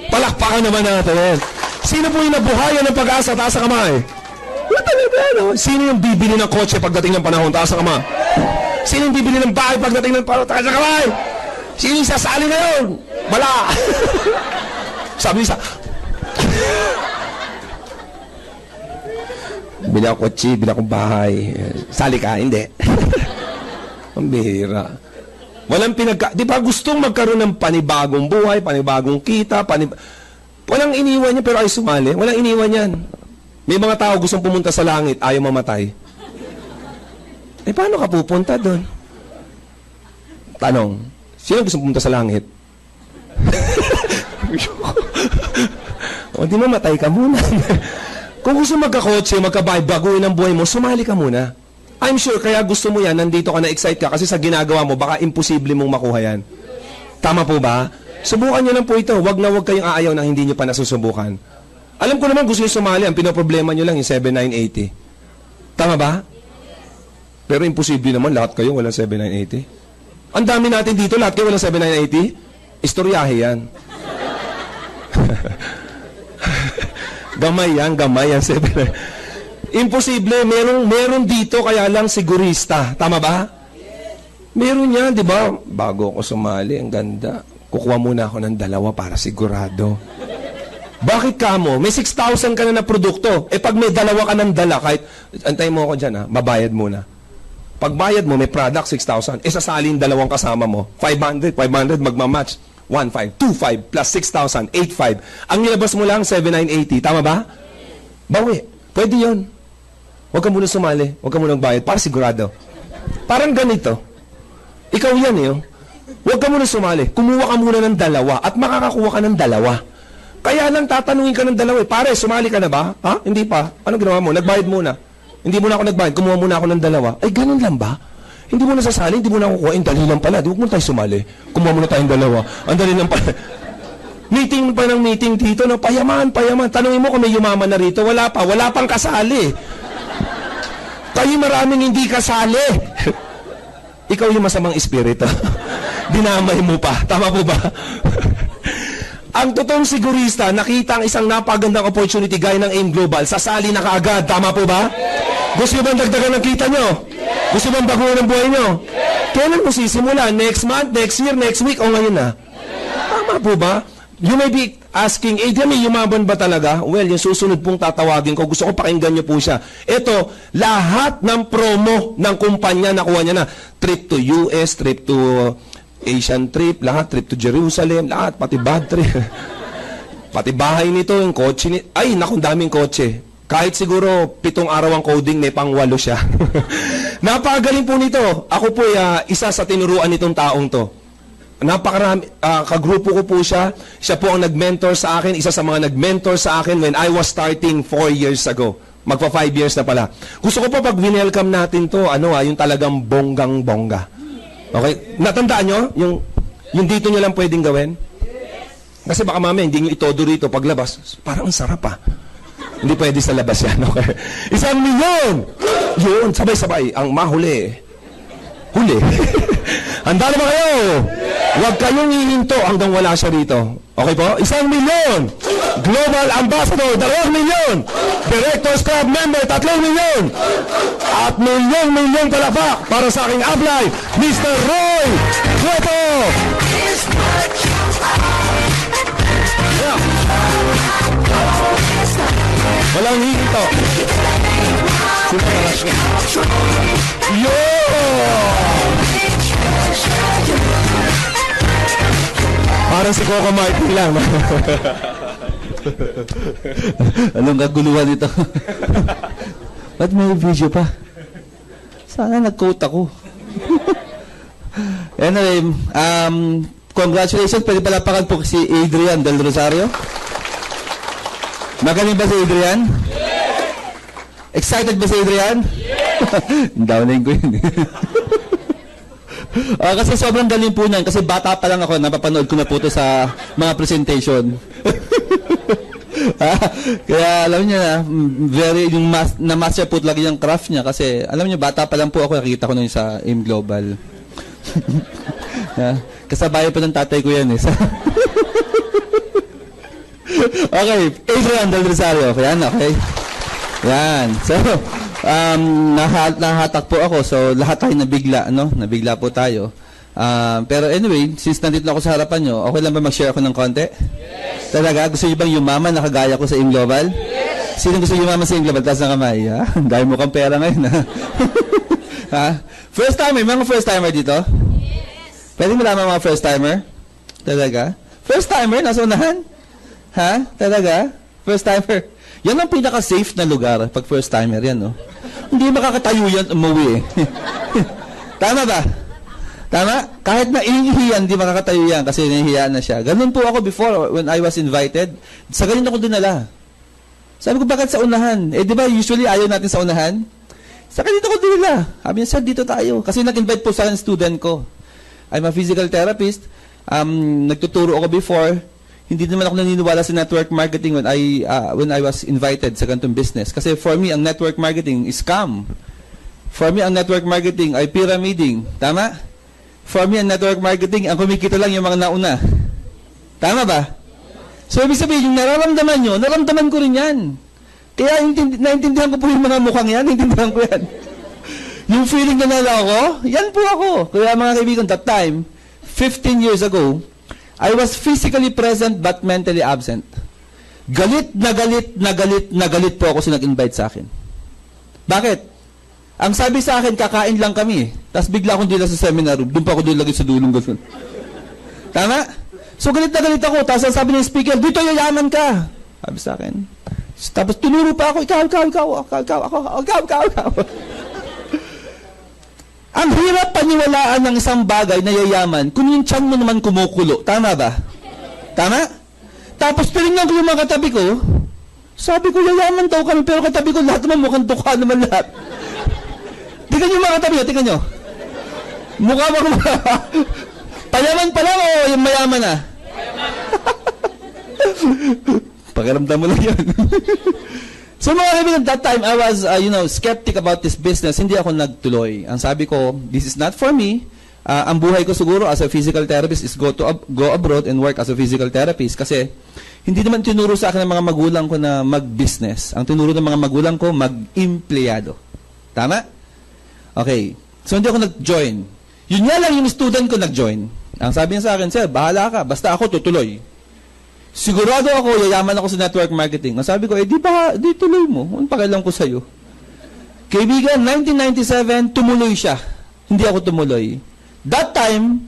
Palakpakan naman natin. Sino po yung nabuhayan ng pag-asa? Taas ang kamay. Sino yung bibili ng kotse pagdating ng panahon? Taas ang kamay. Sino yung bibili ng bahay pagdating ng panahon? Taas ang kamay. Sino yung sasali ngayon? Wala. Sabi niya, bili akong kotse, bili akong bahay. Sali ka? Hindi. Ang bihira. Walang di ba gustong magkaroon ng panibagong buhay, panibagong kita, walang iniwan niya pero ay sumali. Walang iniwan yan. May mga tao gustong pumunta sa langit, ayaw mamatay. Eh, paano ka pupunta doon? Tanong, sino gustong pumunta sa langit? O, di mamatay ka muna. Kung gusto magkakotse, magkabahay, baguhin ang buhay mo, sumali ka muna. I'm sure, kaya gusto mo yan, nandito ka na-excite ka, kasi sa ginagawa mo, baka imposible mong makuha yan. Tama po ba? Subukan nyo lang po ito. Wag na wag kayong aayaw na hindi nyo pa nasusubukan. Alam ko naman gusto nyo sumali, ang pinoproblema nyo lang yung 7980. Tama ba? Pero imposible naman, lahat kayo walang 7980. Ang dami natin dito, lahat kayo walang 7980. Istoryahe yan. Gamay yan, 7980. Imposible, meron dito, kaya lang sigurista. Tama ba? Meron yan, di ba? Bago ako sumali, ang ganda. Kukuha muna ako ng 2 para sigurado. Bakit ka mo? May 6,000 ka na produkto. Pag may dalawa ka ng dala, kahit, antayin mo ako dyan mabayad muna. Pag bayad mo, may product, 6,000. Sasali yung dalawang kasama mo, 500, magmamatch. 1,500, 2,500, plus 6,000, 8,500. Ang nilabas mo lang, 7,980. Tama ba? Bawi. Pwede yun. Huwag ka muna sumali. Huwag ka muna magbayad. Para sigurado. Parang ganito. Ikaw yan Huwag ka muna sumali. Kumuha ka muna ng dalawa at makakakuha ka ng dalawa. Kaya lang tatanungin ka ng dalawa. Pare, sumali ka na ba? Ha? Hindi pa. Anong ginawa mo? Nagbayad muna. Hindi muna ako nagbayad. Kumuha muna ako ng dalawa. Ay, ganun lang ba? Hindi mo na sasali, hindi mo na kukuha. Dali lang pala. Di huwag mo tayo sumali. Kumuha muna tayong dalawa. Ang dali lang pala. Meeting pa ng meeting dito. Payaman. Tanungin mo kung may yumaman na rito. Wala pa. Wala pang kasali. Kayo maraming hindi kasali. Ikaw yung masamang espiritu. Dinamay mo pa. Tama po ba? Ang totoong sigurista, nakita ang isang napagandang opportunity gaya ng AIM Global, sasali na kaagad. Tama po ba? Gusto nyo bang dagdagan ng kita nyo? Gusto bang baguhin ang buhay nyo? Kailan mo sisimula? Next month, next year, next week, o ngayon na? Tama po ba? You may be asking, Adrian, may yumaban ba talaga? Well, yung susunod pong tatawagin ko, gusto ko pakinggan nyo po siya. Ito, lahat ng promo ng kumpanya, nakuha niya na. Trip to US, trip to Asian trip, lahat, trip to Jerusalem, lahat, pati bad trip. Pati bahay nito, yung kotse ni... Ay, naku, daming kotse. Kahit siguro 7 araw ang coding, may pang 8 siya. Napakagaling po nito. Ako po isa sa tinuruan nitong taong to. Napakarami, kagrupo ko po siya. Siya po ang nag-mentor sa akin. Isa sa mga nag-mentor sa akin when I was starting 4 years ago. Magpa 5 years na pala. Gusto ko pa pag winelcome natin to, yung talagang bonggang-bongga. Okay? Natandaan nyo? Yung dito nyo lang pwedeng gawin? Kasi baka mamaya hindi nyo itodo rito paglabas. Parang ang sarap Hindi pwede sa labas yan. Okay? 1 milyon! Yun, sabay-sabay. Ang mahuli. Huli. Handa na ba kayo? Huwag kayong hihinto hanggang wala siya rito. Okay po? 1 milyon! Global Ambassador, 2 milyon! Directors Club Member, 3 milyon! At milyong palakpak para sa aking ablay, Mr. Roy Cueto! Yeah. Walang hihinto. Yo! Parang si Coco Martin lang. Anong kaguluhan ito? Ba't may video pa? Sana nag-quote ako. Anyway, congratulations. Pwede palapakan po si Adrian Del Rosario. Magaling ba si Adrian? Yes! Excited ba si Adrian? Yes! Downing ko yun. Kasi sobrang galing po niyan. Kasi bata pa lang ako, napapanood ko na po ito sa mga presentation. Kaya alam niyo na, na-master po lagi yung craft niya. Kasi alam niyo, bata pa lang po ako, nakikita ko na yun sa AIM Global. Kasabayan pa ng tatay ko yan Okay, Adrian Del Rosario. Yan, okay. Yan. So, nahatak po ako. So, lahat tayo nabigla, Nabigla po tayo. Pero anyway, since nandito ako sa harapan nyo, okay lang ba mag-share ako ng konti? Yes! Talaga? Gusto nyo bang yumaman na kagaya ko sa AIM Global? Yes! Sino gusto yumaman sa AIM Global? Taas ng kamay, ha? Dahil mo kang pera ngayon, ha? First timer, mga first timer dito? Yes! Pwede mo lamang mga first timer? Talaga? First timer? Nasa unahan? Ha? Talaga? First timer? Yan ang pinaka-safe na lugar pag first timer yan, Hindi makakatayo yan, umuwi Tama ba? Tama? Kahit na inihiyan, hindi makakatayo yan kasi nahihiyaan na siya. Ganun po ako before when I was invited. Sa ganun ako dinala. Sabi ko, bakit sa unahan? Di ba usually ayaw natin sa unahan? Sa ganito ako dinala. Sabi niya, sir, dito tayo. Kasi nag-invite po sa akin student ko. I'm a physical therapist. Nagtuturo ako before. Hindi naman ako naniniwala sa network marketing when I was invited sa ganitong business. Kasi for me, ang network marketing is scam. For me, ang network marketing ay pyramiding. Tama? For me, ang network marketing, ang kumikita lang yung mga nauna. Tama ba? So, ibig sabihin, yung nararamdaman nyo, naramdaman ko rin yan. Kaya, naintindihan ko po yung mga mukhang yan, naintindihan ko yan. Yung feeling na nala ako, yan po ako. Kaya mga kaibigan, that time, 15 years ago, I was physically present but mentally absent. Galit na galit na galit na galit po ako sa nag-invite sa akin. Bakit? Ang sabi sa akin, kakain lang kami. Tapos bigla akong dila sa seminar room. Doon pa ako doon lagi sa dulong ganun. Tama? So galit na galit ako. Tapos ang sabi ng speaker, dito yayaman ka. Sabi sa akin. Tapos tinuro pa ako, ikaw. Ang hirap paniwalaan ng isang bagay na yayaman kung yung tiyan mo naman kumukulo. Tama ba? Tama? Tapos tinignan ko yung mga katabi ko, sabi ko, yayaman daw kami, pero katabi ko, lahat naman mukhang tukha naman lahat. Tingnan yung mga katabi nyo, tingnan nyo. Mukha ba kumukha? Payaman pa lang o yung mayaman na? Pakiramdam mo lang yun. So mga kaibigan, that time I was, skeptic about this business. Hindi ako nagtuloy. Ang sabi ko, this is not for me. Ang buhay ko siguro as a physical therapist is go abroad and work as a physical therapist. Kasi hindi naman tinuro sa akin ng mga magulang ko na mag-business. Ang tinuro ng mga magulang ko, mag-empleyado. Tama? Okay. So hindi ako nag-join. Yun nga lang yung student ko nag-join. Ang sabi niya sa akin, sir, bahala ka. Basta ako tutuloy. Sigurado ako, yayaman ako sa network marketing. Ang sabi ko, di tuloy mo. Ano pakialam ko sa'yo? Kaibigan, 1997, tumuloy siya. Hindi ako tumuloy. That time,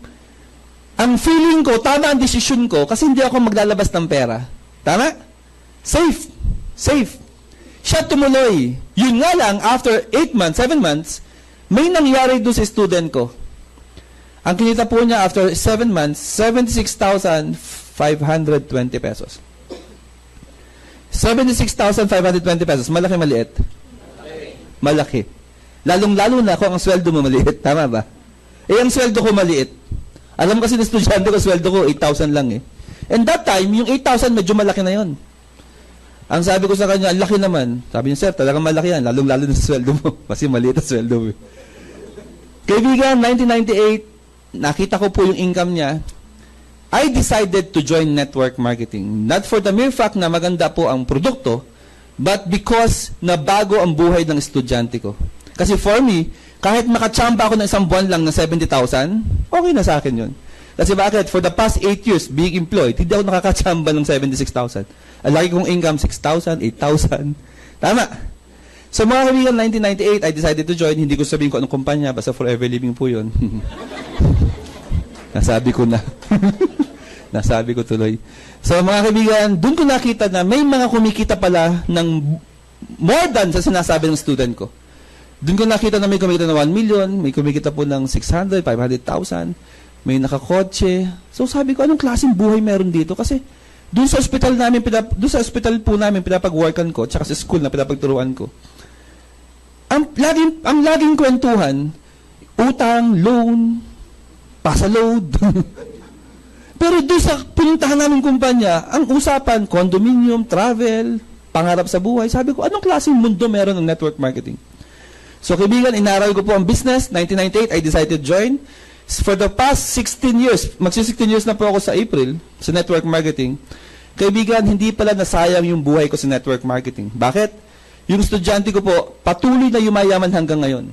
ang feeling ko, tama ang desisyon ko, kasi hindi ako maglalabas ng pera. Tama? Safe. Safe. Siya tumuloy. Yun nga lang, after 8 months, 7 months, may nangyari doon sa student ko. Ang kinita po niya after 7 months, 76,520 pesos. 76,520 pesos. Malaki, maliit? Malaki. Lalong-lalo na kung ang sweldo mo maliit. Tama ba? Ang sweldo ko maliit. Alam kasi na estudyante ko, sweldo ko 8,000 lang eh. And that time, yung 8,000 medyo malaki na yon. Ang sabi ko sa kanya, ang laki naman. Sabi niya, sir, talagang malaki yan. Lalong-lalo na sa sweldo mo. Kasi maliit ang sweldo mo. Kaibigan, 1998, nakita ko po yung income niya. I decided to join network marketing. Not for the mere fact na maganda po ang produkto, but because nabago ang buhay ng estudyante ko. Kasi for me, kahit makachamba ako ng isang buwan lang ng 70,000, okay na sa akin yun. Kasi bakit? For the past 8 years, being employed, hindi ako nakakachamba ng 76,000. Ang lagi kong income, 6,000, 8,000. Tama. So mga kaibigan, 1998, I decided to join. Hindi ko sabihin ko anong kumpanya, basta Forever Living po yun. Nasabi ko na. Nasabi ko tuloy. So mga kaibigan, doon ko nakita na may mga kumikita pala ng more than sa sinasabi ng student ko. Doon ko nakita na may kumikita ng 1 million, may kumikita po ng 600, 500,000, may nakakotse. So sabi ko, anong klaseng buhay meron dito? Kasi doon sa ospital namin, doon sa ospital po namin pinapag-workan ko, tsaka sa school na pinapagturuan ko. Ang laging kwentuhan, utang, loan, pasaload. Pero doon sa pinuntahan namin kumpanya, ang usapan, condominium, travel, pangarap sa buhay. Sabi ko, anong klaseng mundo meron ng network marketing? So kaibigan, inaral ko po ang business. 1998, I decided to join. For the past 16 years, magsi-16 years na po ako sa April, sa network marketing. Kaibigan, hindi pala nasayang yung buhay ko sa network marketing. Bakit? Yung estudyante ko po, patuloy na yumayaman hanggang ngayon.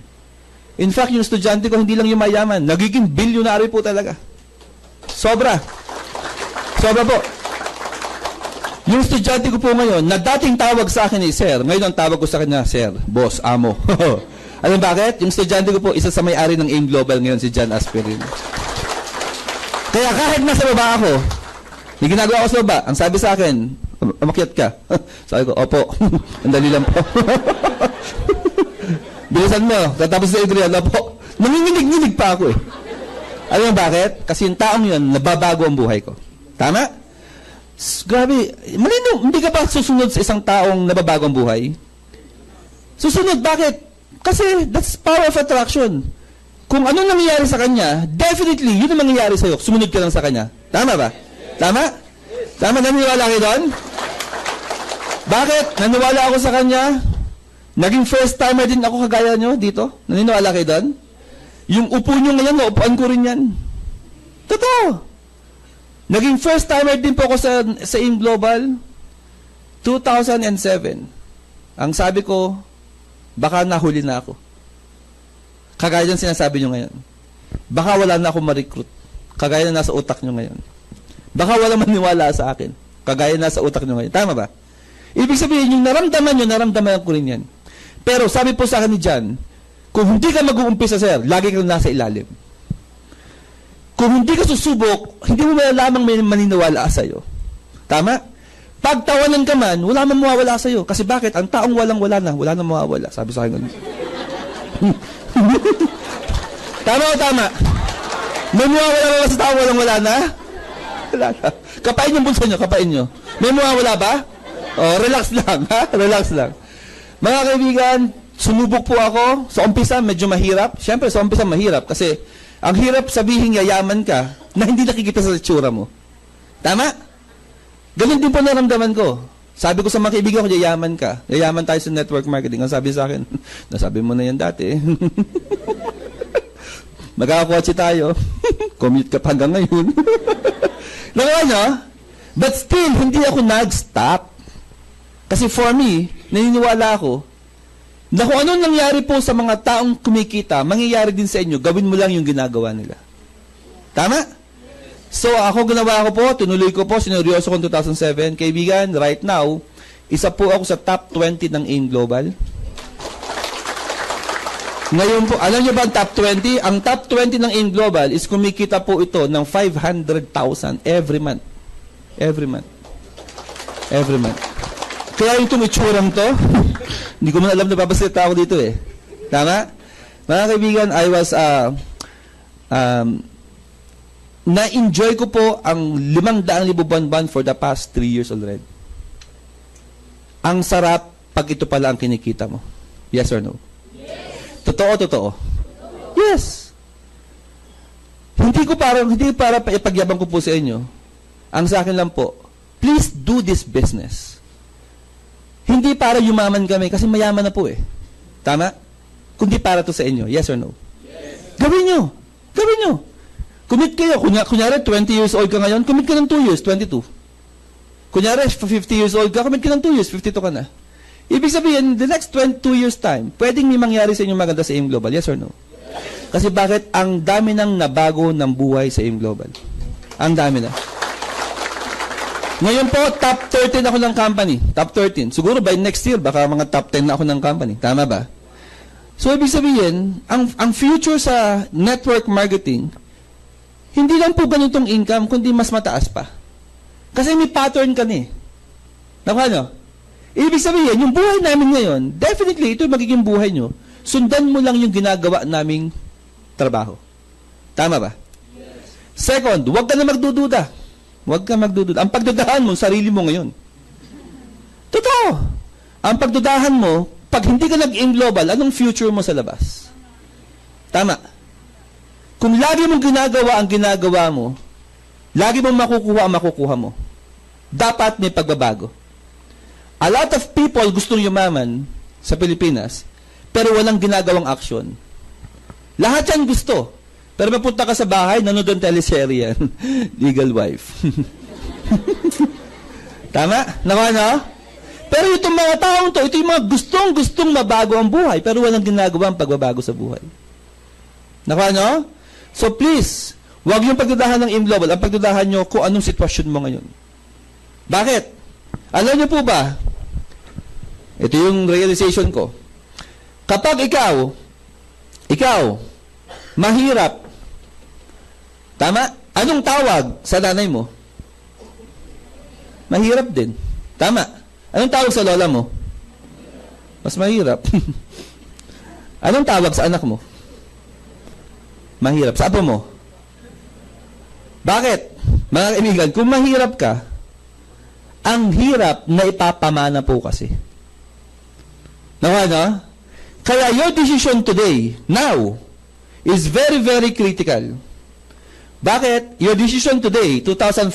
In fact, yung estudyante ko, hindi lang yumayaman, nagiging bilyonary po talaga. Sobra. Sobra po. Yung estudyante ko po ngayon, na dating tawag sa akin sir, ngayon ang tawag ko sa kanya, sir, boss, amo. Alam bakit? Yung estudyante ko po, isa sa may-ari ng AIM Global ngayon, si John Aspirin. Kaya kahit nasa baba ako, yung ginagawa ko sa baba, ang sabi sa akin, umakyat ka. Sabi ko, opo, ang dali lang po. Bilisan mo, katapos na Adrian, opo. Nanginginig-nginig pa ako eh. Alam mo bakit? Kasi yung taong yun, nababago ang buhay ko. Tama? Grabe, malino, hindi ka pa susunod sa isang taong nababago ang buhay? Susunod, bakit? Kasi that's power of attraction. Kung anong nangyayari sa kanya, definitely, yun ang mangyayari sa'yo. Sumunod ka lang sa kanya. Tama ba? Tama? Tama, naniniwala kayo doon? Bakit? Naniwala ako sa kanya. Naging first timer din ako kagaya nyo dito. Naniniwala kayo doon? Yung upo nyo ngayon, naupuan ko rin yan. Totoo. Naging first timer din po ako sa AIM Global 2007. Ang sabi ko, baka nahuli na ako. Kagaya ng sinasabi nyo ngayon. Baka wala na ako ma-recruit. Kagaya na nasa utak nyo ngayon. Baka wala maniwala sa akin. Kagaya na sa utak nyo ngayon. Tama ba? Ibig sabihin, yung naramdaman nyo, naramdaman ko rin yan. Pero sabi po sa akin ni John, kung hindi ka mag-uumpisa, sir, lagi kang nasa ilalim. Kung hindi ka susubok, hindi mo malalamang may maniniwala sa'yo. Tama? Pag tawanan ka man, wala man mawawala sa'yo. Kasi bakit? Ang taong walang-wala na, wala na mawawala. Sabi sa akin. Tama o tama? May mawawala ba sa taong walang-wala na? Wala na. Kapain yung bulsa nyo, kapain nyo. May mawawala ba? Oh, relax lang, ha? Relax lang. Mga kaibigan, sumubok po ako. Sa umpisa, medyo mahirap. Siyempre, sa umpisa, mahirap. Kasi, ang hirap sabihin yayaman ka na hindi nakikita sa itsura mo. Tama? Ganun din po naramdaman ko. Sabi ko sa mga kaibigan ko, yayaman ka. Yayaman tayo sa network marketing. Ang sabi sa akin, nasabi mo na yan dati. Magkakakotse tayo. Commute ka pa hanggang ngayon. Ano? But still, hindi ako nag-stop. Kasi for me, naniniwala ako na kung anong nangyari po sa mga taong kumikita, mangyayari din sa inyo, gawin mo lang yung ginagawa nila. Tama? So, ako ginawa ko po, tinuloy ko po, sineryoso ko 2007. Kaibigan, right now, isa po ako sa top 20 ng AIM Global. Ngayon po, alam niyo ba ang top 20? Ang top 20 ng AIM Global is kumikita po ito ng 500,000 every month. Every month. Every month. Kaya itong itsurang to, hindi ko man alam na babasalita ako dito eh. Tama? Mga kaibigan, I was, na-enjoy ko po ang 500,000 buwan-buwan for the past 3 years already. Ang sarap pag ito pala ang kinikita mo. Yes or no? Yes. Totoo. Yes. Hindi para ipagyabang ko po sa inyo. Ang sa akin lang po, please do this business. Hindi para yumaman kami, kasi mayaman na po eh. Tama? Kundi para to sa inyo. Yes or no? Yes. Gawin nyo. Gawin nyo. Commit kayo. Kunyari, 20 years old ka ngayon, commit ka ng 2 years, 22. Kunyari, 50 years old ka, commit ka ng 2 years, 52 ka na. Ibig sabihin, the next 22 years time, pwedeng may mangyari sa inyo maganda sa AIM Global. Yes or no? Yes. Kasi bakit? Ang dami nang nabago ng buhay sa AIM Global. Ang dami na. Ngayon po, top 13 ako ng company. Top 13. Siguro by next year, baka mga top 10 na ako ng company. Tama ba? So, ibig sabihin, ang future sa network marketing, hindi lang po ganitong income, kundi mas mataas pa. Kasi may pattern ka na eh. Nakano? Ibig sabihin, yung buhay namin ngayon, definitely, ito yung magiging buhay nyo. Sundan mo lang yung ginagawa naming trabaho. Tama ba? Yes. Second, huwag ka na magdududa. Huwag ka magdududa. Ang pagdudahan mo, sarili mo ngayon. Totoo. Ang pagdudahan mo, pag hindi ka nag-AIM Global, anong future mo sa labas? Tama. Kung lagi mong ginagawa ang ginagawa mo, lagi mong makukuha ang makukuha mo. Dapat may pagbabago. A lot of people gustong yumaman sa Pilipinas, pero walang ginagawang action. Lahat yan gusto. Pero mapunta ka sa bahay, nanood ang teleserye yan. Legal wife. Tama? Nakano? Pero itong mga taong to, ito yung mga gustong mabago ang buhay, pero walang ginagawa ang pagbabago sa buhay. Nakano? So please, huwag yung pagdudahan ng AIM Global. Ang pagdudahan nyo kung anong sitwasyon mo ngayon. Bakit? Alam nyo po ba, ito yung realization ko. Kapag ikaw, mahirap, tama? Anong tawag sa nanay mo? Mahirap din. Tama? Anong tawag sa lola mo? Mas mahirap. Anong tawag sa anak mo? Mahirap. Sa apo mo? Bakit? Mga kaibigan, kung mahirap ka, ang hirap na ipapamana po kasi. Nakano? Kaya your decision today, now, is very, very critical. Bakit? Your decision today, 2014,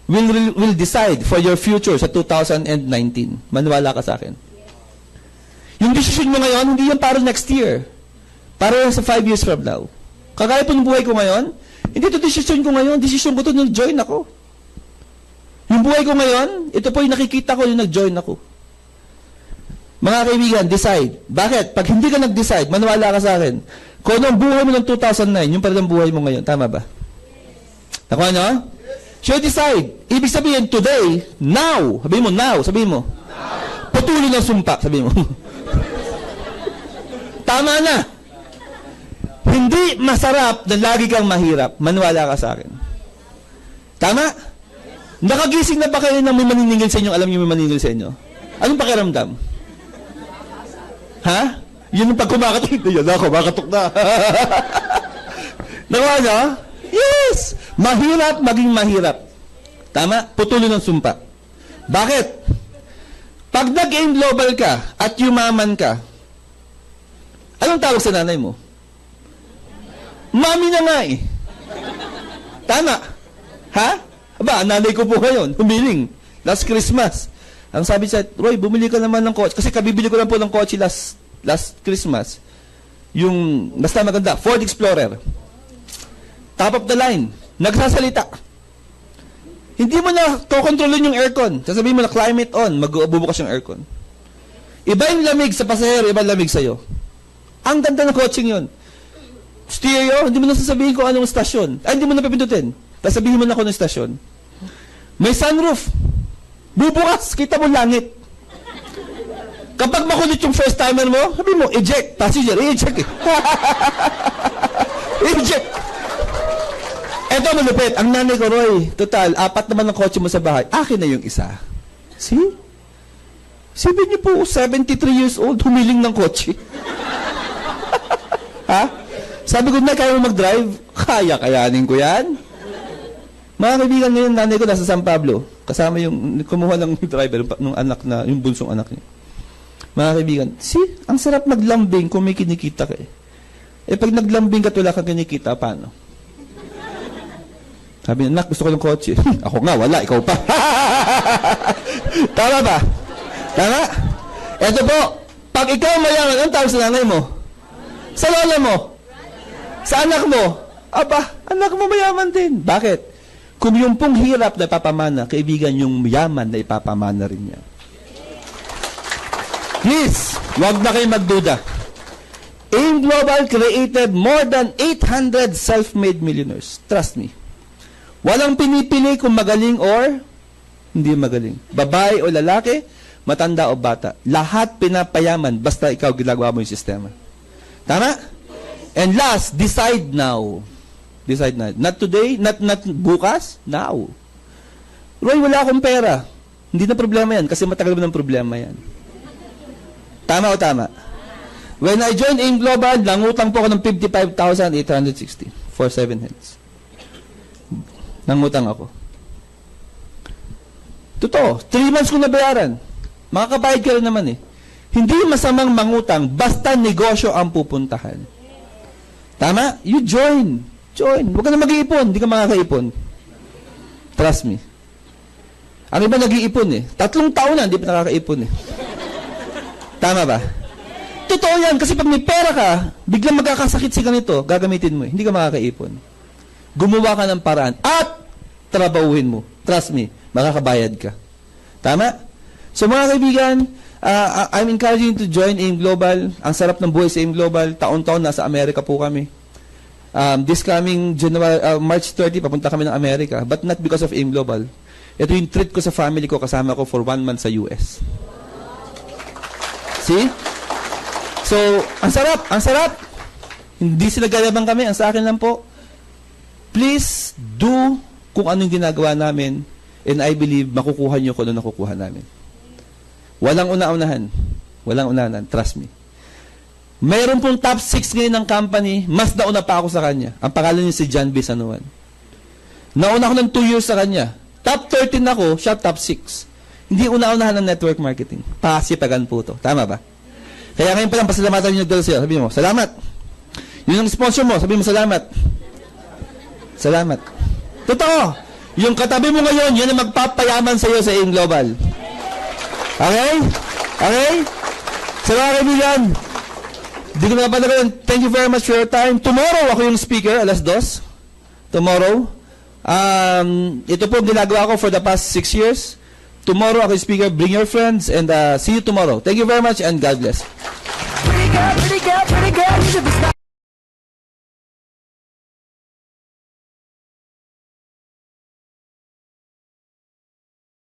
will decide for your future sa 2019. Maniwala ka sa akin. Yung decision mo ngayon, hindi yan para next year. Para sa 5 years from now. Kagaya po ng buhay ko ngayon, hindi ito decision ko ngayon, decision ko ito nung join ako. Yung buhay ko ngayon, ito po yung nakikita ko yung nag-join ako. Mga kaibigan, decide. Bakit? Pag hindi ka nag-decide, maniwala ka sa akin, kung anong buhay mo ng 2009, yung parang buhay mo ngayon. Tama ba? Nakuha nyo? shall decide. Ibig sabihin, today, now. Sabihin mo, now. Sabihin mo. Putulin ng sumpa. Sabihin mo. Tama na. Hindi masarap na lagi kang mahirap. Maniwala ka sa akin. Tama? Nakagising na ba kayo ng may maniningil sa inyo? Alam niyo may maniningil sa inyo? Anong pakiramdam? Ha? Yun yung pag kumakatok. Yan ako, kumakatok na. Nakuha niyo? Yes! Mahirap maging mahirap. Tama? Putulin ng sumpa. Bakit? Pag nag-aim global ka at yumaman ka, anong tawag sa nanay mo? Mami na nga eh. Tama? Ha? Aba, nanay ko po ngayon, humiling. Last Christmas. Ang sabi sa, Roy, bumili ka naman ng kotse. Kasi kabibili ko lang po ng kotse last Christmas. Yung, basta maganda, Ford Explorer. Top of the line. Nagsasalita. Hindi mo na kokontrolin yung aircon. Sasabihin mo na climate on, magbubukas yung aircon. Iba yung lamig sa pasahero, iba yung lamig sa'yo. Ang ganda ng coaching yun. Stereo, hindi mo na sasabihin kung anong stasyon. Ay, hindi mo na pipindutin. Tapos sabihin mo na kung anong stasyon. May sunroof. Bubukas, kita mo langit. Kapag makulit yung first timer mo, sabihin mo, eject. Passenger, eject eh. Eject. Eto malupit, ang nanay ko, Roy, total, 4 naman ang kotse mo sa bahay. Akin na yung isa. See? Sabi niyo po, 73 years old, humiling ng kotse. Ha? Sabi ko na, kaya mo mag-drive? Kaya, kayanin ko yan. Mga kaibigan ngayon, nanay ko nasa San Pablo. Kasama yung, kumuha ng driver, nung anak na, yung bunsong anak niya. Mga kaibigan, see, ang sarap maglambing kung may kinikita ka eh. Eh, pag naglambing ka at wala kang kinikita, paano? Sabi niya, nak, gusto ko ng kotse. Ako nga, wala, ikaw pa. Tama ba? Tama? Eto po, pag ikaw mayaman, anong tawag sa nanay mo? Sa lola mo? Sa anak mo? Aba, anak mo mayaman din. Bakit? Kung yung pong hirap na ipapamana, kaibigan, yung yaman na ipapamana rin niya. Please, wag na kayo magduda. AIM Global created more than 800 self-made millionaires. Trust me. Walang pinipili kung magaling or hindi magaling. Babae o lalaki, matanda o bata. Lahat pinapayaman basta ikaw ginagawa mo yung sistema. Tama? And last, decide now. Decide now. Not today, not bukas, now. Roy, wala akong pera. Hindi na problema yan kasi matagal mo ng problema yan. Tama o tama? When I joined AIM Global, nangutang po ako ng 55,860 for 7 heads. Nangutang ako. Totoo, 3 months ko nabayaran. Makakabayad ka rin naman eh. Hindi masamang mangutang, basta negosyo ang pupuntahan. Tama? You join. Join. Huwag ka na mag-iipon. Hindi ka makakaipon. Trust me. Ang iba nag-iipon eh. 3 taon na, hindi pa nakakaipon eh. Tama ba? Totoo yan. Kasi pag may pera ka, biglang magkakasakit si ganito, gagamitin mo eh. Hindi ka makakaipon. Gumawa ka ng paraan. At trabahuhin mo. Trust me. Makakabayad ka. Tama? So mga kaibigan, I'm encouraging you to join AIM Global. Ang sarap ng buhay sa AIM Global. Taon-taon nasa Amerika po kami. This coming March 30, papunta kami ng Amerika. But not because of AIM Global. Ito yung treat ko sa family ko. Kasama ko for 1 month sa US. See? So, ang sarap. Ang sarap. Hindi sila gayabang kami. Ang sa akin lang po, please do kung anong ginagawa namin. And I believe makukuha nyo kung ano nakukuha namin. Walang una-unahan. Walang unahan. Trust me. Mayroon pong top 6 ngayon ng company, mas nauna pa ako sa kanya. Ang pangalan niya si John B. Sanuan. Nauna ako ng 2 years sa kanya. Top 13 ako, siya top 6. Hindi una-unahan ng network marketing. Pasipagan po to. Tama ba? Kaya ngayon pa lang, pasalamatan niyo nagdala siya. Sabihin mo, salamat. Yun ang sponsor mo, sabihin mo, salamat. Salamat. Totoo. Yung katabi mo ngayon, yun ang magpapayaman sa iyo sa AIM Global. Okay? Okay? So mga kaibigan, di ko nakapanagan. Thank you very much for your time. Tomorrow, ako yung speaker, 2:00. Tomorrow. Ito po ginagawa ko for the past 6 years. Tomorrow, ako yung speaker. Bring your friends and see you tomorrow. Thank you very much and God bless. Pretty girl, you should be stopped.